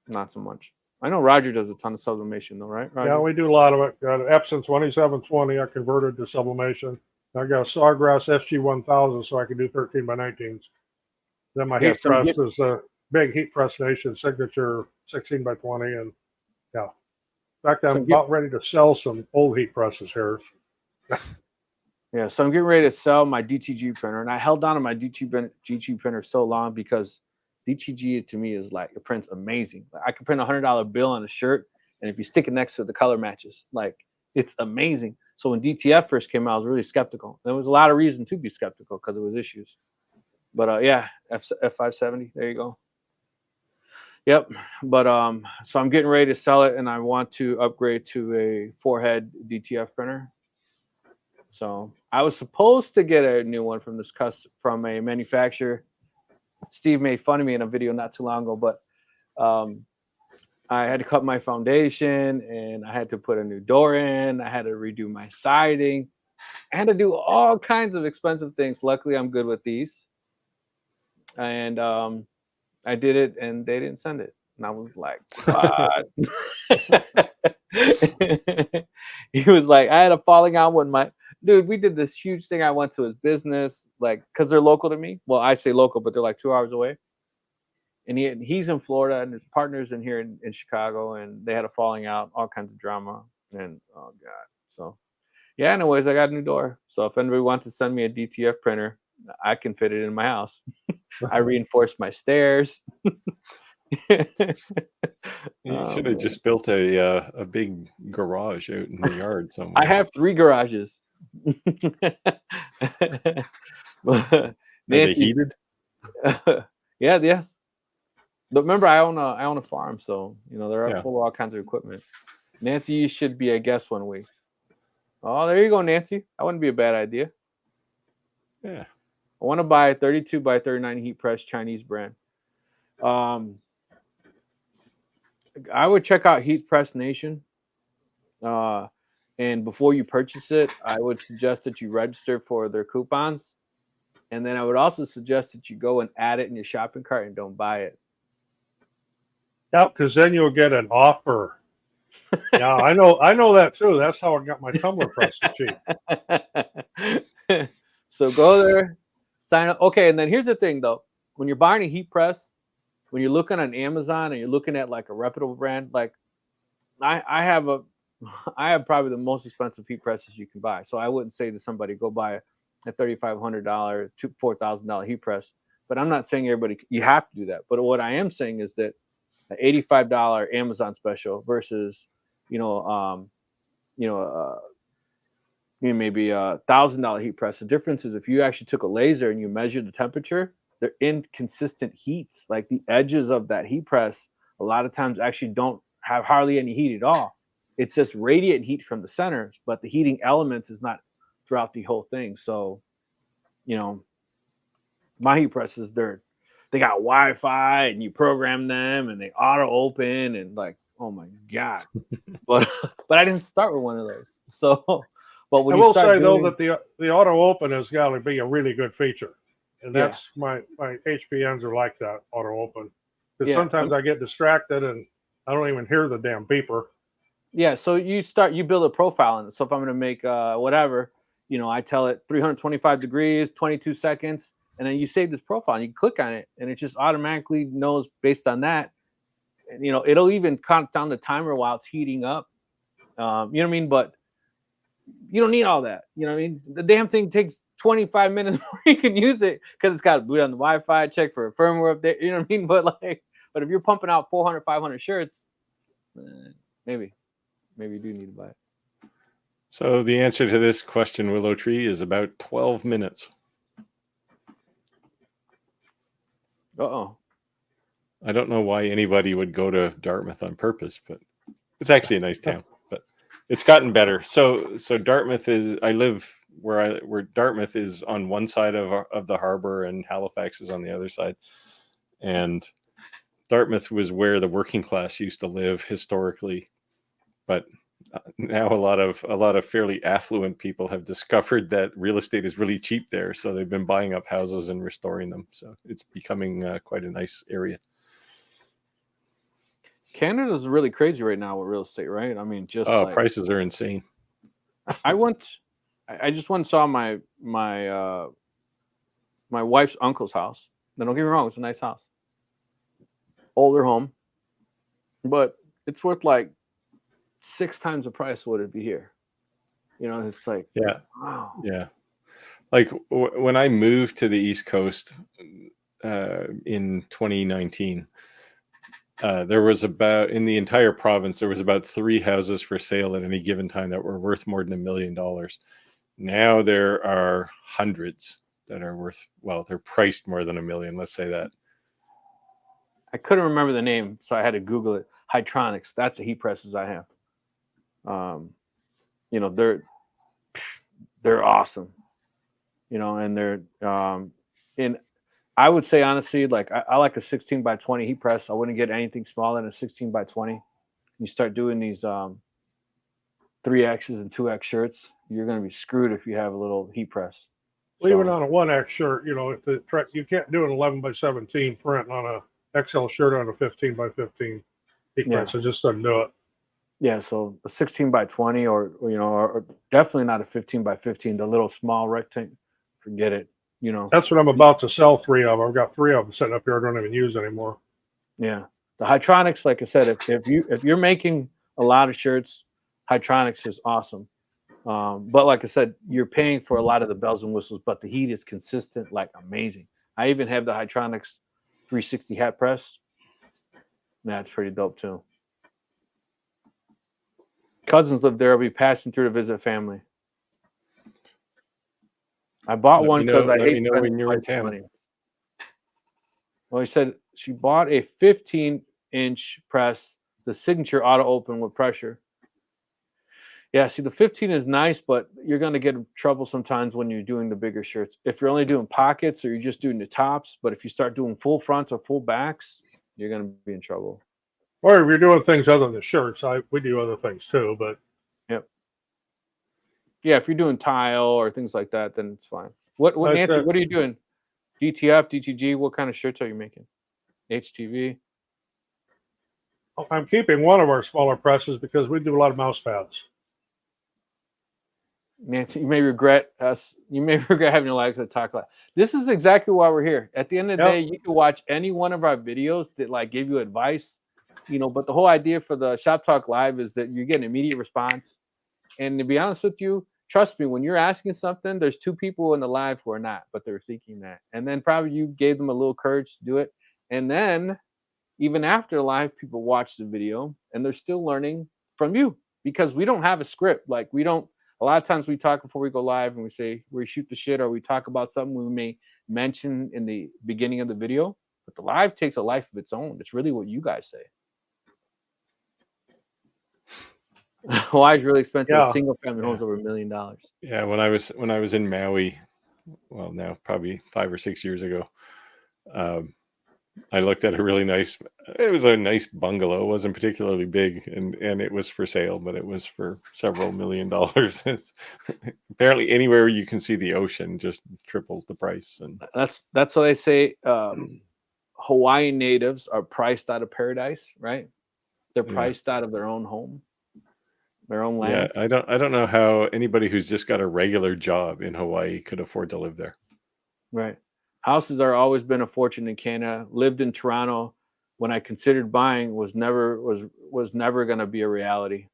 not so much. I know Roger does a ton of sublimation though, right? Roger? Yeah, we do a lot of it. Got an Epson 2720. I converted to sublimation. I got a Sawgrass SG1000, so I can do 13 by 19s. Then my heat press is a big Heat Press Nation Signature 16 by 20, and yeah. In fact, I'm about ready to sell some old heat presses here. Yeah, so I'm getting ready to sell my DTG printer, and I held on to my DTG printer so long because DTG to me is like, it prints amazing. Like, I could print $100 bill on a shirt, and if you stick it next to it, the color matches. Like, it's amazing. So when DTF first came out, I was really skeptical. There was a lot of reason to be skeptical because there was issues. But yeah, F570, there you go. Yep. But so I'm getting ready to sell it, and I want to upgrade to a 4-head DTF printer. So I was supposed to get a new one from from a manufacturer. Steve made fun of me in a video not too long ago, but I had to cut my foundation, and I had to put a new door in. I had to redo my siding. I had to do all kinds of expensive things. Luckily, I'm good with these. And I did it, and they didn't send it. And I was like, what? He was like, I had a falling out when dude, we did this huge thing. I went to his business, like, because they're local to me. Well, I say local, but they're like 2 hours away. And he's in Florida, and his partner's in here in Chicago, and they had a falling out, all kinds of drama. And oh God. So yeah, anyways, I got a new door. So if anybody wants to send me a DTF printer, I can fit it in my house. I reinforced my stairs. You should have just built a big garage out in the yard somewhere. I have 3 garages. Are they heated? Yeah, yes. But remember, I own a farm, so they're full of all kinds of equipment. Nancy, you should be a guest one week. Oh, there you go, Nancy. That wouldn't be a bad idea. Yeah. I want to buy a 32 by 39 heat press Chinese brand. I would check out Heat Press Nation. And before you purchase it, I would suggest that you register for their coupons. And then I would also suggest that you go and add it in your shopping cart and don't buy it. Yeah, because then you'll get an offer. Yeah, I know that too. That's how I got my tumbler press so cheap. So go there, sign up. Okay, and then here's the thing though. When you're buying a heat press, when you're looking on Amazon and you're looking at like a reputable brand, like I have probably the most expensive heat presses you can buy. So I wouldn't say to somebody, go buy a $3,500 to $4,000 heat press. But I'm not saying you have to do that. But what I am saying is that an $85 Amazon special versus, maybe $1,000 heat press. The difference is if you actually took a laser and you measured the temperature, they're inconsistent heats. Like the edges of that heat press, a lot of times actually don't have hardly any heat at all. It's just radiant heat from the centers, but the heating elements is not throughout the whole thing. So, my heat presses, they got Wi-Fi and you program them and they auto open and like, oh my God. but I didn't start with one of those. So, but when I you will start say though that the auto open has got to be a really good feature, and that's my HPNs are like that auto open. Because sometimes I get distracted and I don't even hear the damn beeper. Yeah, so you build a profile in it. So if I'm going to make whatever, I tell it 325 degrees, 22 seconds, and then you save this profile and you click on it and it just automatically knows based on that. And, it'll even count down the timer while it's heating up. You know what I mean? But you don't need all that. You know what I mean? The damn thing takes 25 minutes before you can use it because it's got to boot on the Wi-Fi, check for a firmware update. You know what I mean? But if you're pumping out 400, 500 shirts, maybe you do need to buy it. So the answer to this question, Willow Tree, is about 12 minutes. Uh-oh. I don't know why anybody would go to Dartmouth on purpose, but it's actually a nice town. But it's gotten better. So Dartmouth I live where Dartmouth is on one side of the harbor and Halifax is on the other side. And Dartmouth was where the working class used to live historically. But now a lot of fairly affluent people have discovered that real estate is really cheap there, so they've been buying up houses and restoring them. So it's becoming quite a nice area. Canada's really crazy right now with real estate, right? I mean, prices are insane. I just went and saw my wife's uncle's house. Now, don't get me wrong, it's a nice house, older home, but it's worth like 6 times the price would it be here. It's like, yeah, wow. Yeah. Like when I moved to the East Coast, in 2019. There was about, in the entire province, there was about 3 houses for sale at any given time that were worth more than $1 million. Now there are hundreds that are worth, well, they're priced more than $1 million. Let's say that. I couldn't remember the name, so I had to Google it. Hydronics. That's the heat presses I have. You know, they're awesome. You know, and they're in. I would say honestly, like I like a 16 by 20 heat press. I wouldn't get anything smaller than a 16 by 20. You start doing these 3Xs and 2X shirts, you're going to be screwed if you have a little heat press. Well, even So, on a 1X shirt, you know, if the you can't do an 11 by 17 print on a XL shirt on a 15 by 15 heat Yeah. press. It just doesn't do it. yeah, so a 16 by 20 or you know, or definitely not a 15 by 15, the little small rectangle, forget it, you know. That's what I'm about to sell 3 of. I've got 3 of them sitting up here I don't even use anymore. Yeah. The Hydronics, like I said, if you're making a lot of shirts, Hydronics is awesome. But like I said, you're paying for a lot of the bells and whistles, but the heat is consistent, like amazing. I even have the Hydronics 360 hat press. That's pretty dope too. Cousins live there. I'll be passing through to visit family. I bought one because I let me hate know spending when you're in twice the town. money. Well, he said she bought a 15-inch press, the Signature auto open with pressure. Yeah, see, the 15 is nice, but you're going to get in trouble sometimes when you're doing the bigger shirts. If you're only doing pockets or you're just doing the tops, but if you start doing full fronts or full backs, you're going to be in trouble. Or if you're doing things other than the shirts, we do other things too. But Yeah, if you're doing tile or things like that, then it's fine. What That's Nancy? it. What are you doing? DTF, DTG? What kind of shirts are you making? HTV? I'm keeping one of our smaller presses because we do a lot of mouse pads. Nancy, you may regret us. You may regret having your lives to talk like this. Is exactly why we're here. At the end of the Yep. day, you can watch any one of our videos that like give you advice, you know. But the whole idea for the Shop Talk Live is that you get an immediate response. And to be honest with you, trust me, when you're asking something, there's 2 people in the live who are not, but they're seeking that. And then probably you gave them a little courage to do it. And then even after the live, people watch the video and they're still learning from you because we don't have a script. Like we don't. A lot of times we talk before we go live and we say we shoot the shit or we talk about something we may mention in the beginning of the video, but the live takes a life of its own. It's really what you guys say. Hawaii's really expensive. Yeah. Single family homes Yeah. over $1 million. Yeah, when I was in Maui, well, now probably 5 or 6 years ago, I looked at a really nice. It was a nice bungalow. It wasn't particularly big, and it was for sale, but it was for several $1 million. Apparently, anywhere you can see the ocean just triples the price. And That's what they say. Hawaiian natives are priced out of paradise, right? They're Yeah. priced out of their own home, their own land. yeah, I don't know how anybody who's just got a regular job in Hawaii could afford to live there. Right. Houses are always been a fortune in Canada. Lived in Toronto when I considered buying was never going to be a reality.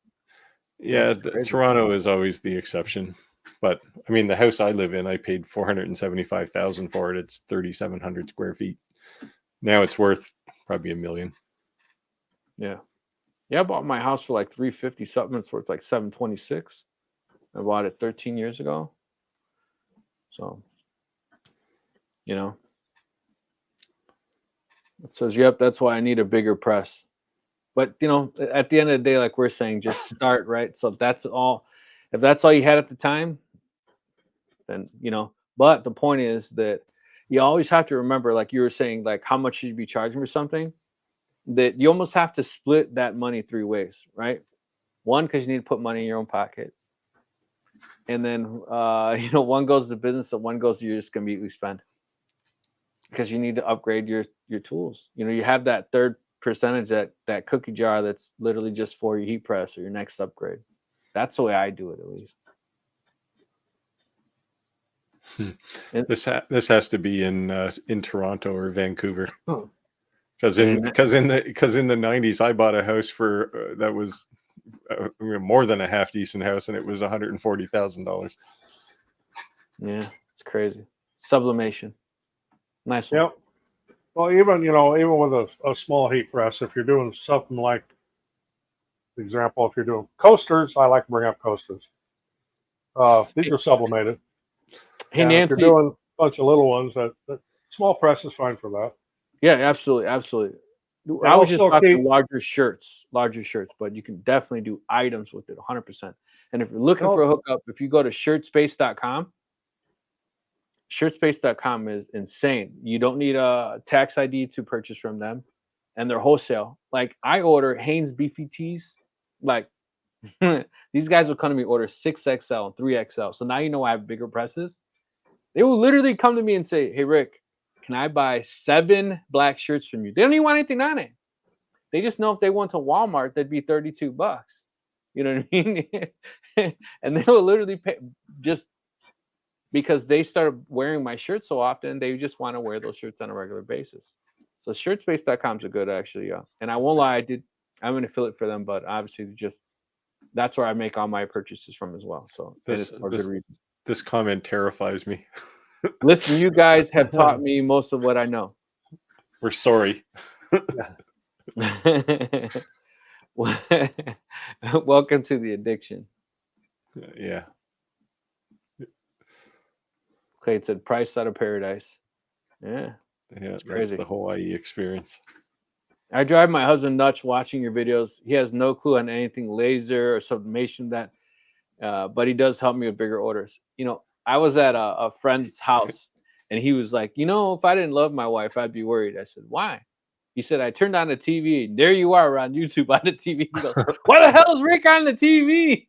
Yeah, That's crazy. Toronto is always the exception. But I mean, the house I live in, I paid $475,000 for it. It's 3,700 square feet. Now it's worth probably $1 million. Yeah. Yeah, I bought my house for like 350 something. It's worth like 726. I bought it 13 years ago. So, you know, it says, yep, that's why I need a bigger press. But, you know, at the end of the day, like we're saying, just start, right? So that's all. If that's all you had at the time, then, you know, but the point is that you always have to remember, like you were saying, like how much should you be charging for something, that you almost have to split that money 3 ways, right? One, because you need to put money in your own pocket. And then, you know, one goes to business and one goes to you're just going to immediately spend. Because you need to upgrade your tools. You know, you have that third percentage, that cookie jar that's literally just for your heat press or your next upgrade. That's the way I do it, at least. This has to be in Toronto or Vancouver. Oh. Because in the 90s, I bought a house for that was more than a half decent house, and it was $140,000. Yeah, it's crazy. Sublimation. Nice one. Yep. Well, even with a small heat press, if you're doing something like, for example, if you're doing coasters, I like to bring up coasters. These are sublimated. Hey, And if you're Nancy. doing a bunch of little ones, that small press is fine for that. Yeah, absolutely, absolutely. And I was we'll just still talking keep. larger shirts, but you can definitely do items with it 100%. And if you're looking Well, for a hookup, if you go to shirtspace.com, shirtspace.com is insane. You don't need a tax ID to purchase from them, and they're wholesale. Like I order Hanes beefy tees, like these guys will come to me order 6XL and 3XL. So now you know I have bigger presses. They will literally come to me and say, "Hey Rick, can I buy 7 black shirts from you?" They don't even want anything on it. They just know if they went to Walmart, that'd be $32. You know what I mean? And they will literally pay just because they started wearing my shirts so often. They just want to wear those shirts on a regular basis. So shirtspace.com is a good actually. And I won't lie, I'm an affiliate for them, but obviously that's where I make all my purchases from as well. So This comment terrifies me. Listen, you guys have taught me most of what I know. We're sorry. Welcome to the addiction. Yeah. Okay, it said price out of paradise. Yeah. Yeah, that's crazy. the Hawaii experience. I drive my husband nuts watching your videos. He has no clue on anything laser or sublimation but he does help me with bigger orders. I was at a friend's house and he was like, if I didn't love my wife, I'd be worried. I said, why? He said, I turned on the TV. And there you are on YouTube on the TV. He goes, what the hell is Rick on the TV?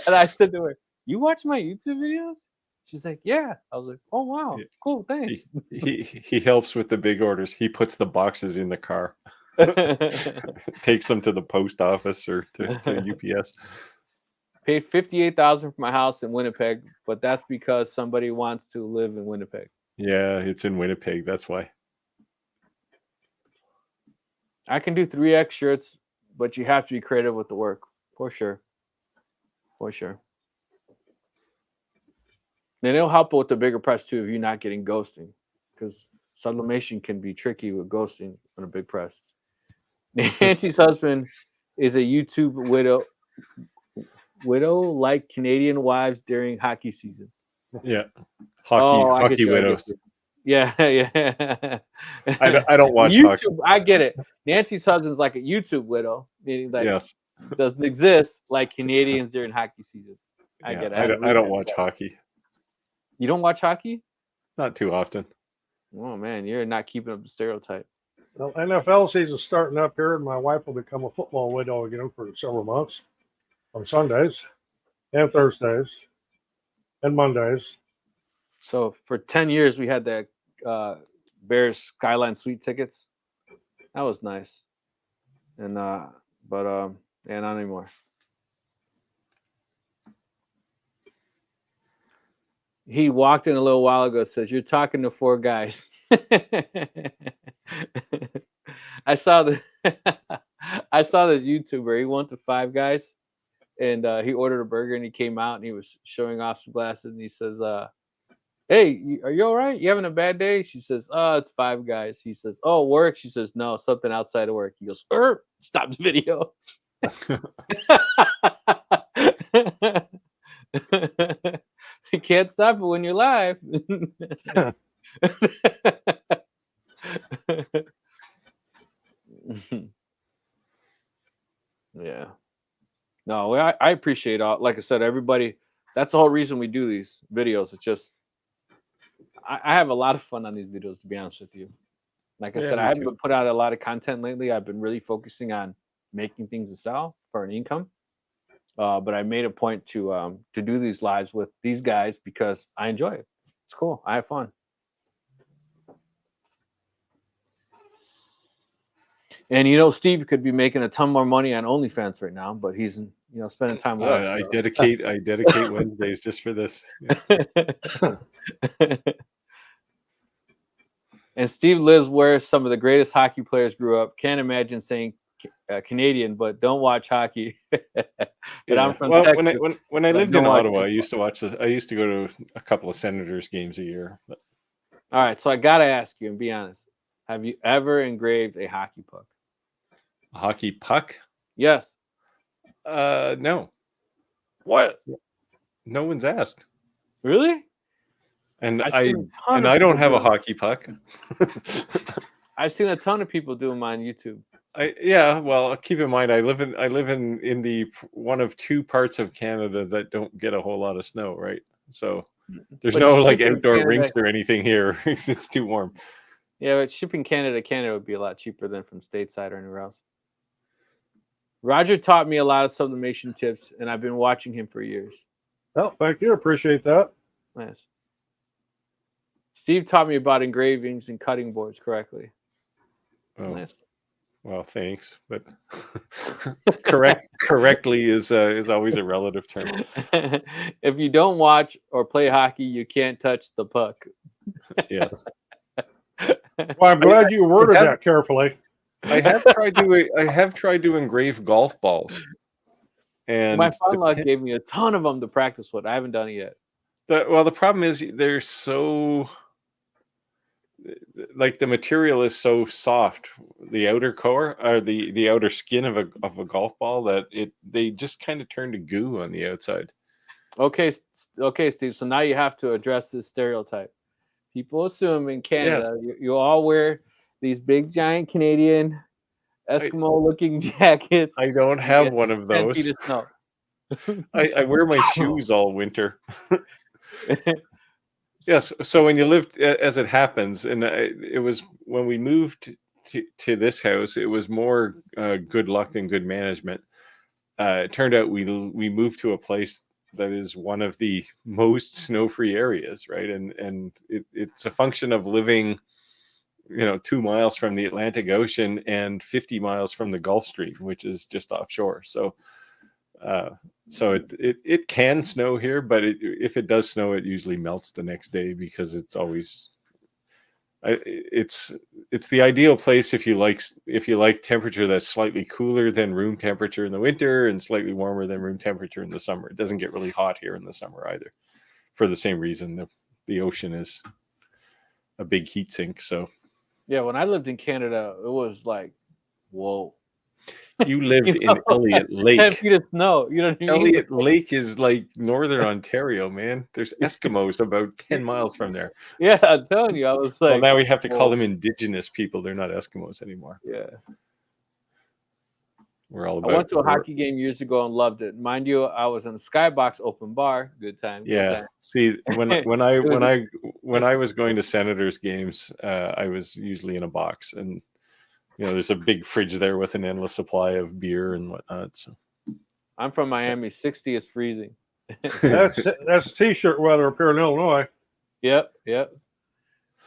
And I said to her, you watch my YouTube videos? She's like, yeah. I was like, oh, wow. Cool. Thanks. He helps with the big orders. He puts the boxes in the car, takes them to the post office or to UPS. Paid $58,000 for my house in Winnipeg, but that's because somebody wants to live in Winnipeg. Yeah, it's in Winnipeg. That's why. I can do 3X shirts, but you have to be creative with the work. For sure. For sure. And it'll help with the bigger press too if you're not getting ghosting, because sublimation can be tricky with ghosting on a big press. Nancy's husband is a YouTube widow like Canadian wives during hockey season. Yeah. Hockey widows. Yeah. I don't watch YouTube, hockey. I get it. Nancy's husband's like a YouTube widow, meaning like yes. doesn't exist like Canadians during hockey season. I get it. I don't watch hockey. You don't watch hockey? Not too often. Oh man, you're not keeping up the stereotype. Well, NFL season's starting up here, and my wife will become a football widow again for several months on Sundays and Thursdays and Mondays. So for 10 years, we had the Bears Skyline Suite tickets. That was nice. And but not anymore. He walked in a little while ago, says, you're talking to 4 guys. I saw the YouTuber. He went to 5 guys and he ordered a burger and he came out and he was showing off some glasses and he says, hey, are you all right? You having a bad day? She says, oh, it's 5 guys. He says, oh, work? She says, no, something outside of work. He goes, stop the video. You can't stop it when you're live. Yeah. No, I appreciate all. Like I said, everybody. That's the whole reason we do these videos. It's just I have a lot of fun on these videos, to be honest with you. Like I said, I haven't put out a lot of content lately. I've been really focusing on making things to sell for an income. But I made a point to do these lives with these guys because I enjoy it. It's cool. I have fun. And Steve could be making a ton more money on OnlyFans right now, but he's spending time with us. I So. dedicate Wednesdays just for this. And Steve lives where some of the greatest hockey players grew up. Can't imagine saying Canadian, but don't watch hockey. But I'm from Texas. When I lived in Ottawa, I used to watch this. I used to go to a couple of Senators games a year. But. All right, so I gotta ask you and be honest. Have you ever engraved a hockey puck? A hockey puck? Yes. No. What? No one's asked. Really? And I've I seen a ton of I don't people have a do it. hockey puck. I've seen a ton of people do them on YouTube. Yeah, well, keep in mind I live in the one of two parts of Canada that don't get a whole lot of snow, right? So there's But no like shipping outdoor Canada, rinks or anything here. It's too warm. yeah, but shipping Canada to Canada would be a lot cheaper than from stateside or anywhere else. Roger taught me a lot of sublimation tips, and I've been watching him for years. Well, thank you. Appreciate that. Nice. Steve taught me about engravings and cutting boards correctly. Oh, Nice. well, thanks, but correctly is always a relative term. If you don't watch or play hockey, you can't touch the puck. Yes. Well, I'm glad you worded that carefully. I have tried to engrave golf balls. And My son-in-law gave me a ton of them to practice with. I haven't done it yet. the problem is they're so like the material is so soft, the outer core or the outer skin of a golf ball that they just kind of turn to goo on the outside. Okay, Steve. So now you have to address this stereotype. People assume in Canada you all wear these big giant Canadian Eskimo-looking jackets. I don't have one of 10 those. feet of snow. I wear my shoes all winter. Yes. So when you lived, as it happens, and it was when we moved to this house, it was more good luck than good management. It turned out we moved to a place that is one of the most snow-free areas, right? And it's a function of living, 2 miles from the Atlantic Ocean and 50 miles from the Gulf Stream, which is just offshore. So it can snow here, but if it does snow, it usually melts the next day because it's always it's the ideal place if you like temperature that's slightly cooler than room temperature in the winter and slightly warmer than room temperature in the summer. It doesn't get really hot here in the summer either, for the same reason. The ocean is a big heat sink. So yeah, when I lived in Canada, it was like, whoa. You lived in Elliott Lake. 10 feet of snow. You know what I mean? Elliott Lake is like northern Ontario, man. There's Eskimos about 10 miles from there. Yeah, I'm telling you, I was like, Well, now we have to call them indigenous people. They're not Eskimos anymore. Yeah. We're all about. I went to a hockey game years ago and loved it. Mind you, I was in the Skybox open bar. Good time. Yeah. Good time. See, when I was going to Senators games, I was usually in a box, and there's a big fridge there with an endless supply of beer and whatnot. So I'm from Miami. 60 is freezing. That's t-shirt weather up here in Illinois. Yep.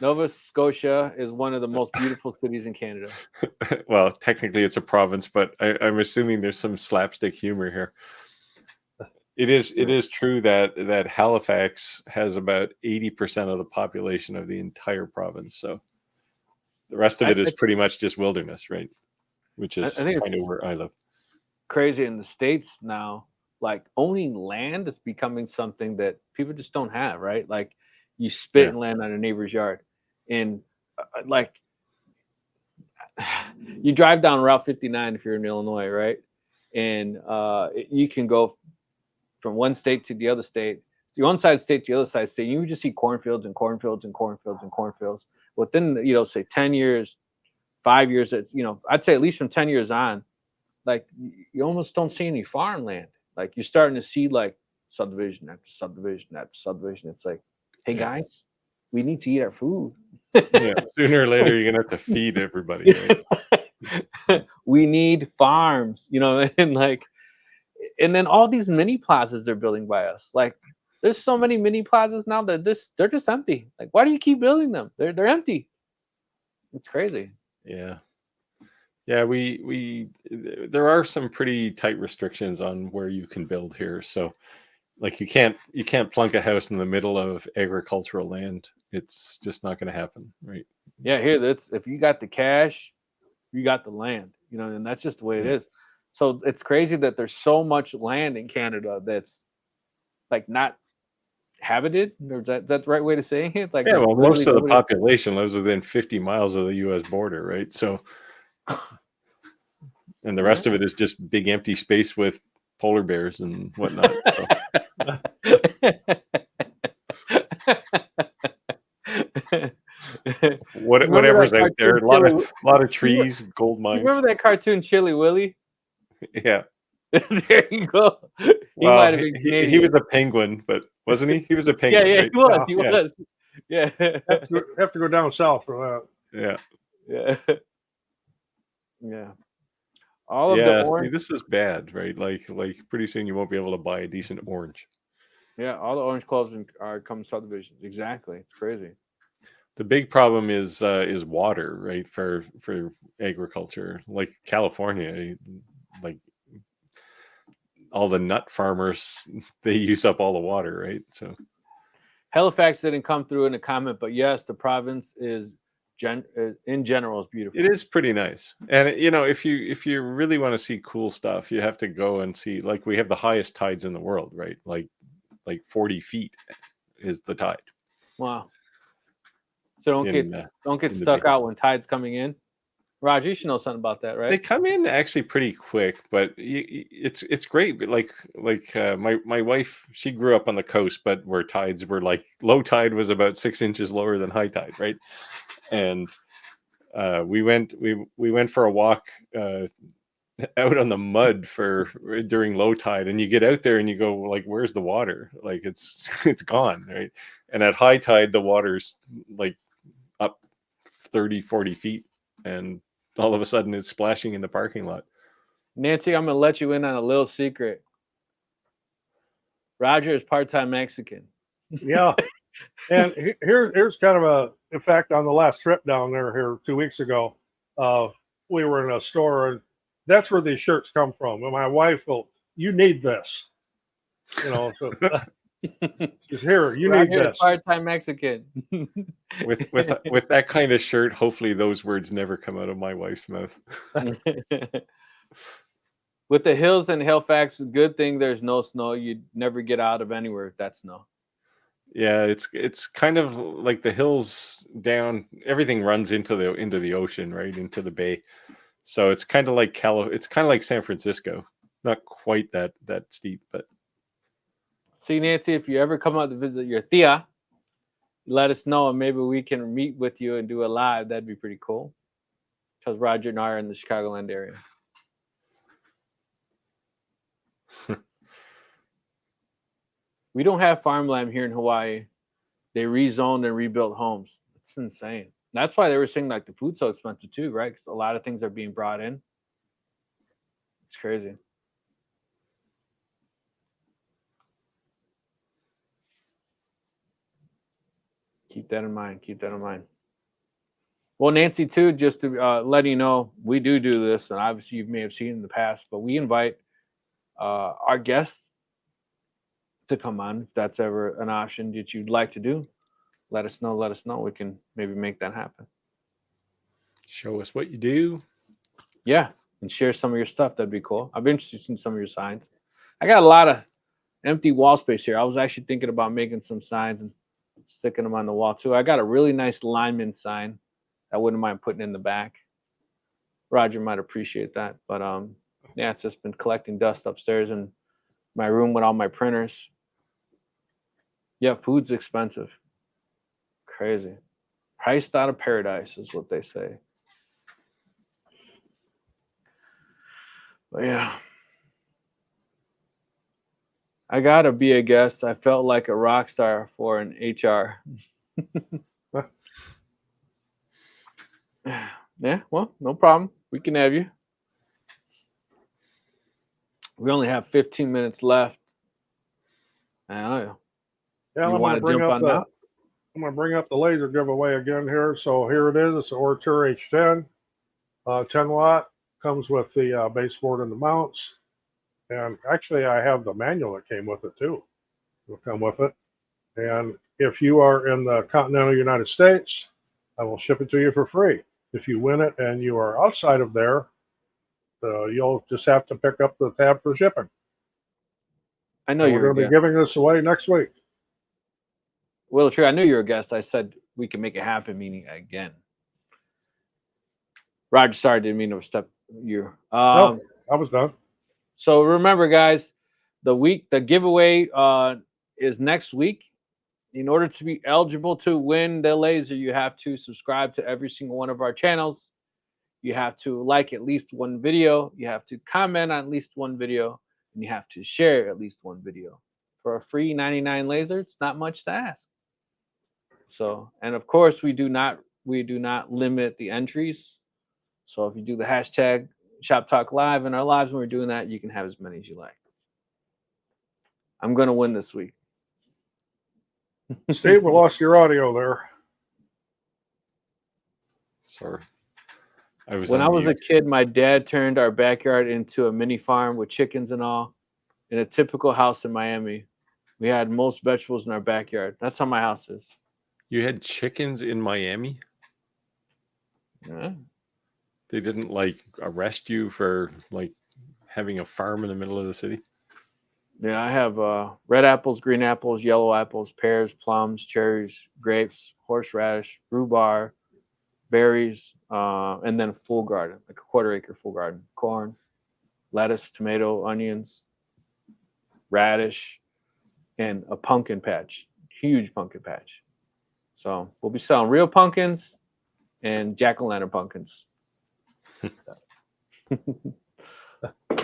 Nova Scotia is one of the most beautiful cities in Canada. Well, technically it's a province, but I'm assuming there's some slapstick humor here. It is true that Halifax has about 80% of the population of the entire province. So the rest of it is pretty much just wilderness, right? Which is kind of where I live. Crazy in the States now, like owning land is becoming something that people just don't have, right? Like you spit and land on a neighbor's yard. And like you drive down Route 59 if you're in Illinois, right? And you can go from one state to the other state, the one side state to the other side state. You would just see cornfields and cornfields and cornfields and cornfields. Within, say 10 years, 5 years, I'd say at least from 10 years on, like you almost don't see any farmland. Like you're starting to see like subdivision after subdivision after subdivision. It's like, hey guys, we need to eat our food. Yeah, sooner or later you're gonna have to feed everybody. Right? We need farms, and then all these mini plazas they're building by us. Like there's so many mini plazas now that they're just empty. Like why do you keep building them? They're empty. It's crazy. Yeah. There are some pretty tight restrictions on where you can build here. So like you can't plunk a house in the middle of agricultural land. It's just not going to happen, right? Yeah, if you got the cash, you got the land, and that's just the way it is. So it's crazy that there's so much land in Canada that's like not habited, or is that the right way to say it? Like, Yeah, there's well, most literally of the nobody- population lives within 50 miles of the U.S. border, right? So, and the rest of it is just big empty space with polar bears and whatnot. So, Remember whatever's that out there, a cartoon, lot of You trees, gold You mines. remember that cartoon Chili Willy? Yeah. There you go. He Well, might have been he Canadian. was a penguin, but wasn't he? He was a Yeah, penguin, yeah, right? he was. Yeah, He yeah. was. Yeah. Have to go down south for Yeah. Yeah. Yeah. All of the Yeah. See, orange. this is bad, right? Like pretty soon you won't be able to buy a decent orange. Yeah, all the orange clubs are come subdivisions. Exactly. It's crazy. The big problem is water, right? For agriculture, like California, like all the nut farmers, they use up all the water, right? So Halifax didn't come through in the comment, but yes, the province is in general is beautiful. it is pretty nice. And you know, if you really want to see cool stuff, you have to go and see. Like we have the highest tides in the world, right? Like 40 feet is the tide. Wow. So don't get in in the stuck bay. out when tide's coming in. Roger, you should know something about that, They right? come in actually pretty quick, but it's great. But like my wife, she grew up on the coast, but where tides were like low tide was about 6 inches lower than high tide, right? And we went for a walk out on the mud during low tide, and you get out there and you go like, where's the water? Like it's gone, right? And at high tide the water's like up 30-40 feet, and all of a sudden it's splashing in the parking lot. Nancy, I'm gonna let you in on a little secret. Roger is part-time Mexican. Yeah. And here's kind of a effect on the last trip down there here 2 weeks ago. We were in a store, and that's where these shirts come from. And my wife will, you need this, so she's here. You need Roger is this. part-time Mexican. With that kind of shirt, hopefully those words never come out of my wife's mouth. With the hills in Halifax, good thing there's no snow. You'd never get out of anywhere with that snow. Yeah, it's kind of like the hills down. Everything runs into the ocean, right into the bay. So it's kind of like it's kind of like San Francisco. Not quite that steep, but See, Nancy, if you ever come out to visit your tia, let us know and maybe we can meet with you and do a live. That'd be pretty cool. Because Roger and I are in the Chicagoland area. We don't have farmland here in Hawaii. They rezoned and rebuilt homes. It's insane. That's why they were saying like the food's so expensive too, right? Because a lot of things are being brought in. It's crazy. Keep that in mind. Keep that in mind. Well, Nancy, too, just to let you know, we do this, and obviously you may have seen in the past, but we invite our guests to come on. If that's ever an option that you'd like to do, let us know. Let us know. We can maybe make that happen. show us what you do. Yeah, and share some of your stuff. That'd be cool. I've been interested in some of your signs. I got a lot of empty wall space here. I was actually thinking about making some signs and sticking them on the wall too. I got a really nice lineman sign. I wouldn't mind putting in the back. Roger might appreciate that, but yeah, it's just been collecting dust upstairs in my room with all my printers. Yeah, food's expensive. Crazy. Priced out of paradise is what they say. But yeah. I gotta be a guest. I felt like a rock star for an HR. Yeah, well, no problem. We can have you. We only have 15 minutes left. I don't know. Yeah, You I'm want going to jump on now? I'm going to bring up the laser giveaway again here. So here it is. It's an Ortur H10, 10 watt. Comes with the baseboard and the mounts. And actually, I have the manual that came with it too. It'll come with it. And if you are in the continental United States, I will ship it to you for free. If you win it and you are outside of there, you'll just have to pick up the tab for shipping. I know And you're we're going to be yeah. giving this away next week. Will Tree, I knew you were a guest. I said we can make it happen, meaning again. Roger, sorry, didn't mean to step you. No, I was done. So remember, guys, the giveaway is next week. In order to be eligible to win the laser, you have to subscribe to every single one of our channels. You have to like at least one video. You have to comment on at least one video, and you have to share at least one video. For a free 99 laser, it's not much to ask. So, and of course, we do not limit the entries. So if you do the hashtag Shop Talk Live in our lives when we're doing that, you can have as many as you like. I'm gonna win this week. Steve, we lost your audio there. Sorry. I was When on I was a mute. kid, my dad turned our backyard into a mini farm with chickens and all in a typical house in Miami. We had most vegetables in our backyard. That's how my house is. You had chickens in Miami? Yeah. They didn't like arrest you for like having a farm in the middle of the city? Yeah, I have red apples, green apples, yellow apples, pears, plums, cherries, grapes, horseradish, rhubarb, berries, and then a full garden, like a quarter-acre full garden. Corn, lettuce, tomato, onions, radish, and a pumpkin patch. Huge pumpkin patch. So we'll be selling real pumpkins and jack-o'-lantern pumpkins.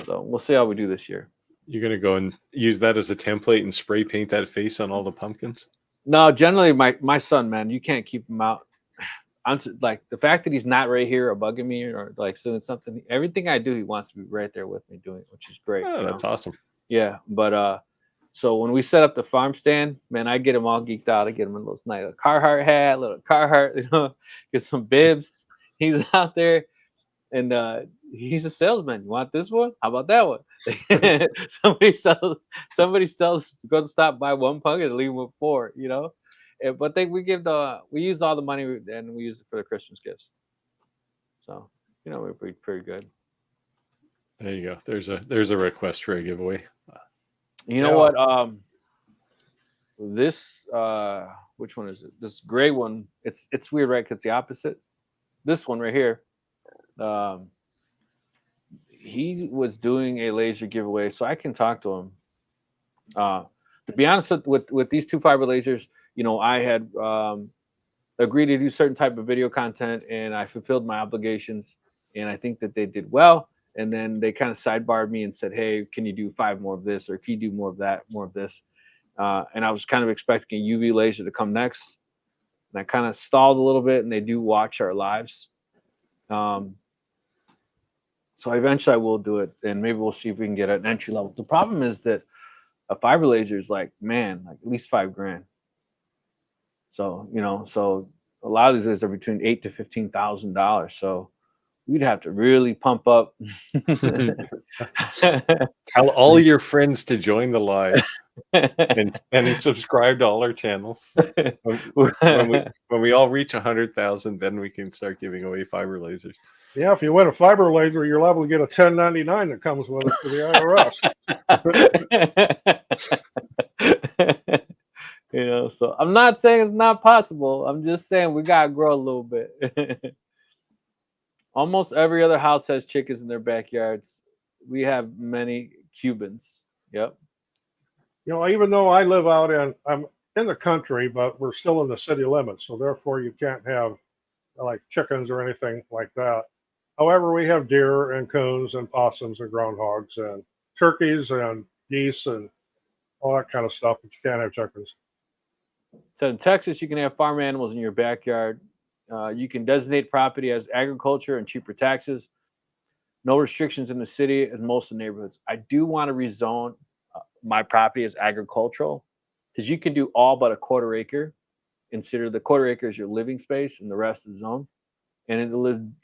So we'll see how we do this year. You're going to go and use that as a template and spray paint that face on all the pumpkins? No, generally my son, man, you can't keep him out. Like the fact that he's not right here or bugging me or like doing something, everything I do, he wants to be right there with me doing it, which is great. Oh, you that's know? awesome. Yeah, but so when we set up the farm stand, man, I get him all geeked out. I get him a little nice Carhartt hat, little Carhartt, you know, get some bibs. He's out there, and he's a salesman. You want this one? How about that one? somebody sells. Go to stop, buy one pumpkin and leave him with 4. You know, but we use all the money and we use it for the Christmas gifts. So you know we're pretty good. There you go. There's a request for a giveaway. You know what? This which one is it? This gray one. It's weird, right? Because it's the opposite. This one right here. He was doing a laser giveaway, so I can talk to him. To be honest with these 2 fiber lasers, you know, I had agreed to do certain type of video content, and I fulfilled my obligations, and I think that they did well. And then they kind of sidebarred me and said, "Hey, can you do 5 more of this, or can you do more of that, more of this?" And I was kind of expecting a UV laser to come next, and I kind of stalled a little bit. And they do watch our lives, so eventually I will do it, and maybe we'll see if we can get an entry level. The problem is that a fiber laser is like at least $5,000. So you know, so a lot of these are between $8,000 to $15,000. So we'd have to really pump up. Tell all your friends to join the live and subscribe to all our channels. When we all reach 100,000, then we can start giving away fiber lasers. Yeah, if you win a fiber laser, you're liable to get a 1099 that comes with it for the IRS. You know, so I'm not saying it's not possible. I'm just saying we gotta grow a little bit. Almost every other house has chickens in their backyards. We have many Cubans. Yep. You know, even though I'm in the country, but we're still in the city limits, so therefore you can't have like chickens or anything like that. However, we have deer and coons and possums and groundhogs and turkeys and geese and all that kind of stuff, but you can't have chickens. So in Texas, you can have farm animals in your backyard. You can designate property as agriculture and cheaper taxes. No restrictions in the city as most of the neighborhoods. I do want to rezone my property as agricultural, because you can do all but a quarter acre. Consider the quarter acre as your living space and the rest is zone. And it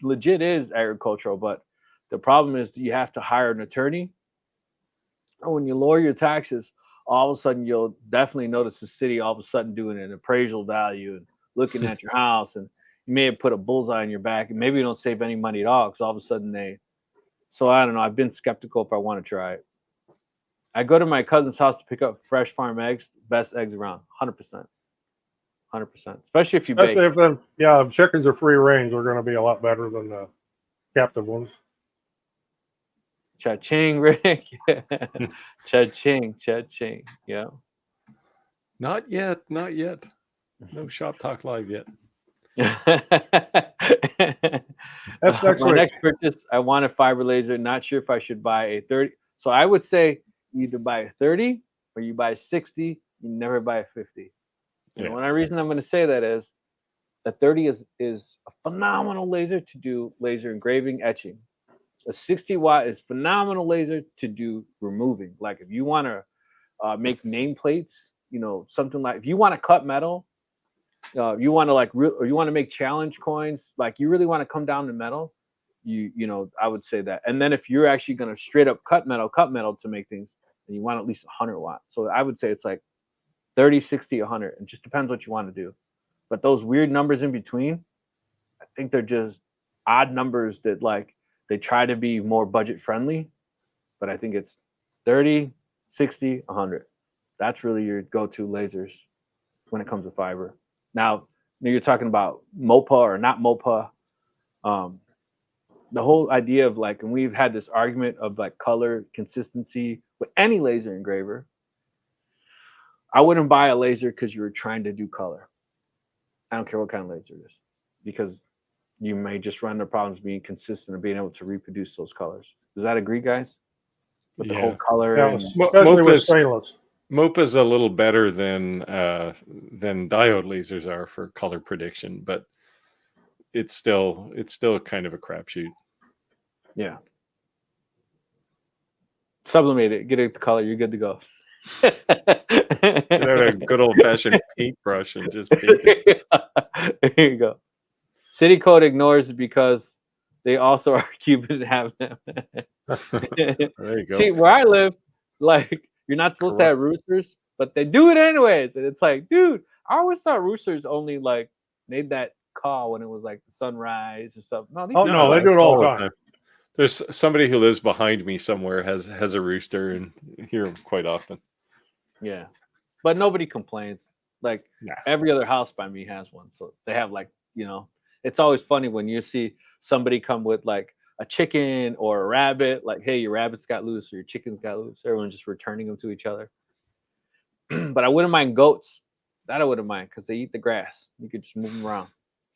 legit is agricultural, but the problem is that you have to hire an attorney. And when you lower your taxes, all of a sudden you'll definitely notice the city all of a sudden doing an appraisal value and looking at your house, and you may have put a bullseye on your back, and maybe you don't save any money at all because all of a sudden so I don't know. I've been skeptical if I want to try it. I go to my cousin's house to pick up fresh farm eggs, best eggs around, 100%. 100%. Especially if you bake. Especially if then, yeah, if chickens are free range, they're going to be a lot better than the captive ones. Cha-ching, Rick. Cha-ching, cha-ching. Yeah. Not yet. Not yet. No Shop Talk Live yet. That's next My week. next purchase, I want a fiber laser. Not sure if I should buy a 30. So I would say you either buy a 30 or you buy a 60. You never buy a 50. And Yeah. one reason I'm going to say that is a 30 is a phenomenal laser to do laser engraving, etching. A 60 watt is phenomenal laser to do removing. Like if you want to make nameplates, something like if you want to cut metal, you want to or you want to make challenge coins, like you really want to come down to metal, I would say that. And then if you're actually going to straight up cut metal to make things, then you want at least 100 watt. So I would say it's like 30, 60, 100. It just depends what you want to do. But those weird numbers in between, I think they're just odd numbers that like they try to be more budget friendly. But I think it's 30, 60, 100. That's really your go-to lasers when it comes to fiber. Now, you're talking about MOPA or not MOPA. The whole idea of like, and we've had this argument of like color consistency with any laser engraver. I wouldn't buy a laser because you were trying to do color. I don't care what kind of laser it is, because you may just run into problems being consistent and being able to reproduce those colors. Does that agree, guys? With the whole color, Yeah, and especially with stainless. MOPA's a little better than diode lasers are for color prediction, but it's still kind of a crapshoot. yeah. Sublimate it, get it the color, you're good to go. Get out a good old fashioned paintbrush and just paint it. There you go. City code ignores because they also are Cuban and have them. There you go. See, where I live, like you're not supposed to have roosters, but they do it anyways. And it's like, dude, I always thought roosters only like made that call when it was like the sunrise or something. No, They do it all the time. There's somebody who lives behind me somewhere has a rooster, and hear him quite often. Yeah, but nobody complains. Like every other house by me has one, so they have like It's always funny when you see somebody come with like a chicken or a rabbit. Like, hey, your rabbits got loose or your chickens got loose. Everyone's just returning them to each other. But I wouldn't mind goats. That I wouldn't mind because they eat the grass. You could just move them around.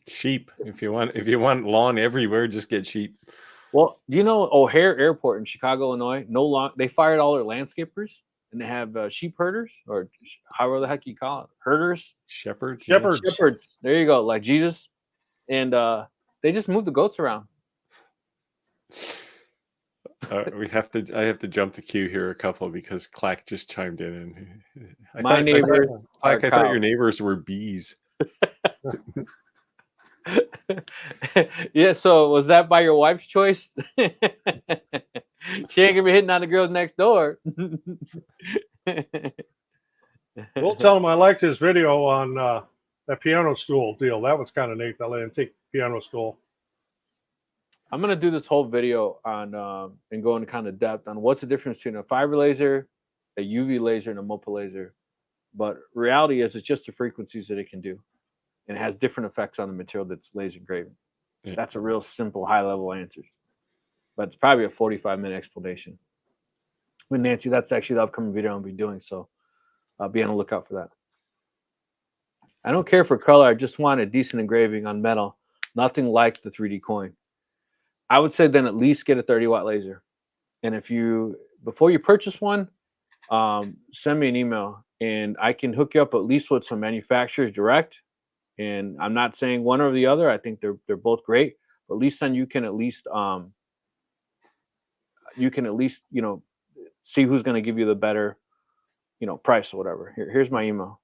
Sheep, if you want lawn everywhere, just get sheep. Well, do you know O'Hare Airport in Chicago, Illinois? They fired all their landscapers, and they have sheep herders, or however the heck you call it, herders, shepherds. There you go, like Jesus, and they just moved the goats around. I have to jump the queue here a couple because Clack just chimed in, and I thought your neighbors were bees. Yeah, so was that by your wife's choice? She ain't gonna be hitting on the girls next door. We'll tell him I liked his video on that piano stool deal. That was kind of neat, that antique piano stool. I'm gonna do this whole video on and go into kind of depth on what's the difference between a fiber laser, a UV laser, and a MOPA laser. But reality is it's just the frequencies that it can do. And it has different effects on the material that's laser engraving. Yeah. That's a real simple, high-level answer. But it's probably a 45-minute explanation. But Nancy, that's actually the upcoming video I'll be doing, so I'll be on the lookout for that. I don't care for color. I just want a decent engraving on metal. Nothing like the 3D coin. I would say then at least get a 30-watt laser. And before you purchase one, send me an email, and I can hook you up at least with some manufacturers direct. And I'm not saying one or the other. I think they're both great. But at least then you can at least see who's going to give you the better price or whatever. Here's my email.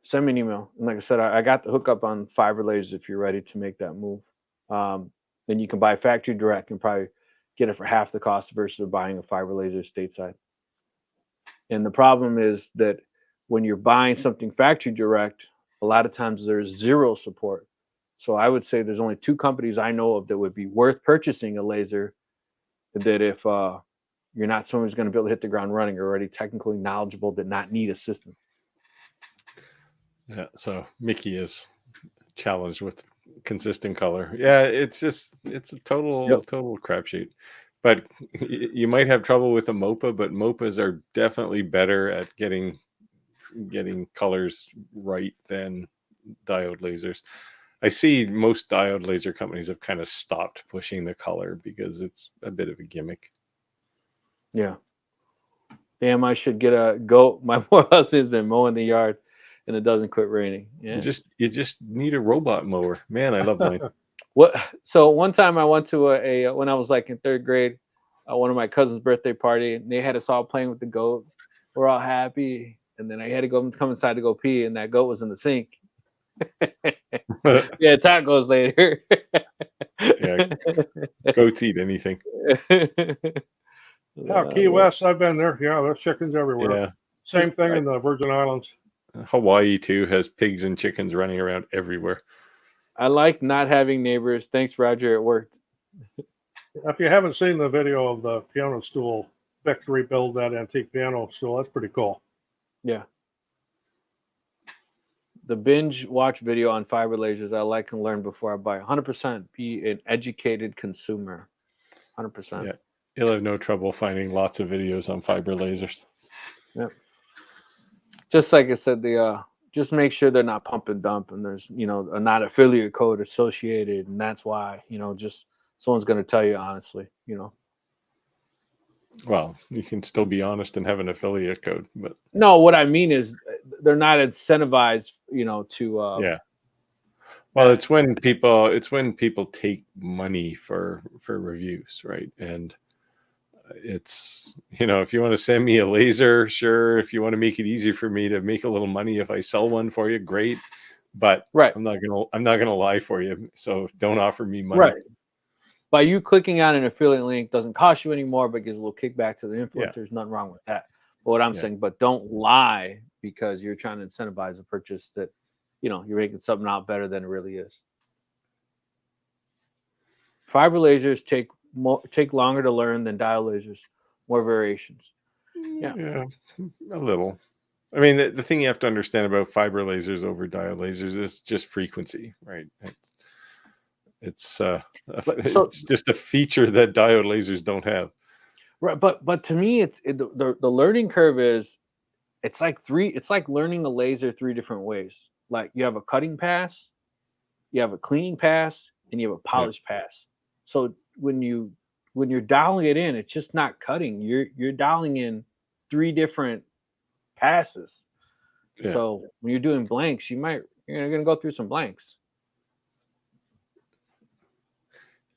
Send me an email. And like I said, I got the hookup on fiber lasers if you're ready to make that move. Then you can buy factory direct and probably get it for half the cost versus buying a fiber laser stateside. And the problem is that when you're buying something factory direct, a lot of times there's zero support. So I would say there's only 2 companies I know of that would be worth purchasing a laser that if you're not someone who's going to be able to hit the ground running or already technically knowledgeable, that not need assistance. Yeah, so Mickey is challenged with consistent color. Yeah, it's a Yep. total crapshoot. But you might have trouble with a MOPA, but MOPAs are definitely better at getting colors right than diode lasers. I see most diode laser companies have kind of stopped pushing the color because it's a bit of a gimmick. Yeah. Damn, I should get a goat. My poor husband's been mowing the yard and it doesn't quit raining. Yeah. You just need a robot mower. Man, I love mine. What? So one time I went to when I was like in third grade, one of my cousin's birthday party, and they had us all playing with the goat. We're all happy, and then I had to come inside to go pee, and that goat was in the sink. Yeah, tacos later. Yeah, goats eat anything. Yeah, Key West, I've been there. Yeah, there's chickens everywhere. Yeah, Same thing in the Virgin Islands. Hawaii too has pigs and chickens running around everywhere. I like not having neighbors. Thanks, Roger. It worked. If you haven't seen the video of the piano stool, Victory build that antique piano stool, that's pretty cool. Yeah. The binge watch video on fiber lasers, I like and learn before I buy. 100% be an educated consumer. 100%. Yeah, you'll have no trouble finding lots of videos on fiber lasers. Yep. Just like I said, just make sure they're not pump and dump, and there's a not affiliate code associated, and that's why just someone's going to tell you honestly. Well, you can still be honest and have an affiliate code, but No, what I mean is they're not incentivized, to yeah. Well, it's when people take money for reviews, right? And it's if you want to send me a laser, sure. If you want to make it easy for me to make a little money if I sell one for you, great. But right. I'm not gonna lie for you. So don't offer me money. Right. By you clicking on an affiliate link doesn't cost you anymore, but gives a little kickback to the influencers. Yeah. Nothing wrong with that. But what I'm saying, but don't lie because you're trying to incentivize a purchase that, you're making something out better than it really is. Fiber lasers take longer to learn than diode lasers. More variations. Yeah, a little. I mean, the thing you have to understand about fiber lasers over diode lasers is just frequency, right? It's just a feature that diode lasers don't have. Right, but to me, the learning curve is it's like learning a laser 3 different ways. Like you have a cutting pass, you have a cleaning pass, and you have a polish pass. So when you're dialing it in, it's just not cutting. You're dialing in 3 different passes. Yeah. So when you're doing blanks, you're gonna go through some blanks.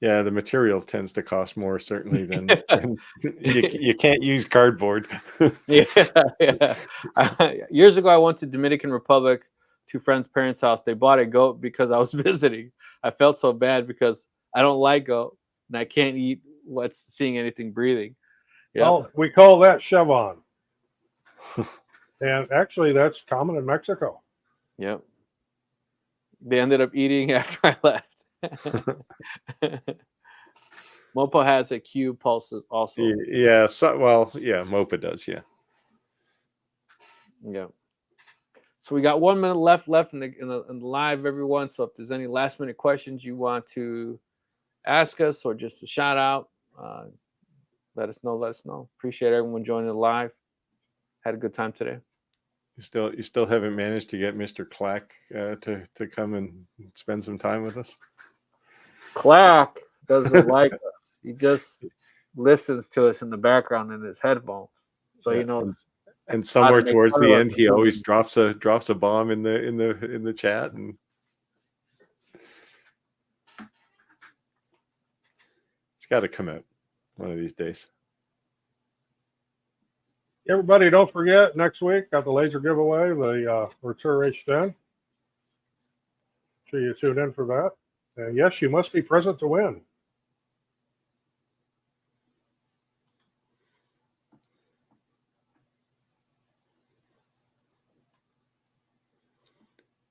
Yeah, the material tends to cost more certainly than you can't use cardboard. Yeah. Years ago, I went to Dominican Republic to friends' parents' house. They bought a goat because I was visiting. I felt so bad because I don't like goat and I can't eat what's seeing anything breathing. Yeah. Well, we call that chevon. And actually, that's common in Mexico. Yep. They ended up eating after I left. Mopa has a Q pulses also. Yeah. Mopa does. Yeah. Yeah. So we got 1 minute left in the live, everyone. So if there's any last minute questions you want to ask us or just a shout out, let us know. Appreciate everyone joining the live. Had a good time today. You still haven't managed to get Mr. Clack to come and spend some time with us? Clack doesn't like us. He just listens to us in the background in his headphones, so he knows. And somewhere towards the end, he always drops a bomb in the chat, and it's got to come out one of these days. Everybody, don't forget, next week, got the laser giveaway, the Rotur H10. Sure you tune in for that. And yes, you must be present to win.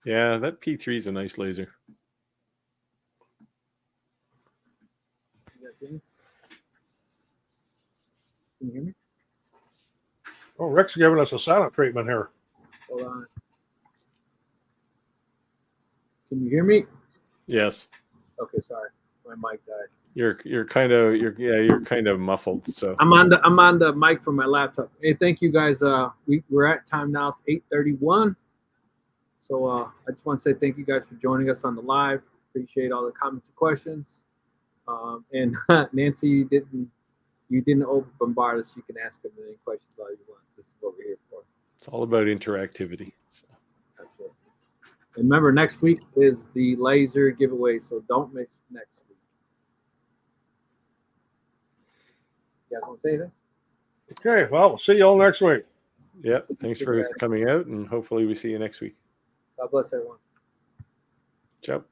Yeah, that P3 is a nice laser. Can you hear me? Oh, Rick's giving us a silent treatment here. Hold on. Can you hear me? Yes. Okay, sorry, my mic died. You're kind of muffled. So I'm on the mic from my laptop. Hey, thank you guys. We're at time now. It's 8:31. So I just want to say thank you guys for joining us on the live. Appreciate all the comments and questions. And Nancy, you didn't over bombard us. You can ask them any questions all you want. This is what we're here for. it's all about interactivity. So. That's it. And remember, next week is the laser giveaway, so don't miss next week. You guys want to say anything? Okay, well, we'll see you all next week. Yeah. Thanks for coming out, and hopefully we see you next week. God bless everyone. Ciao.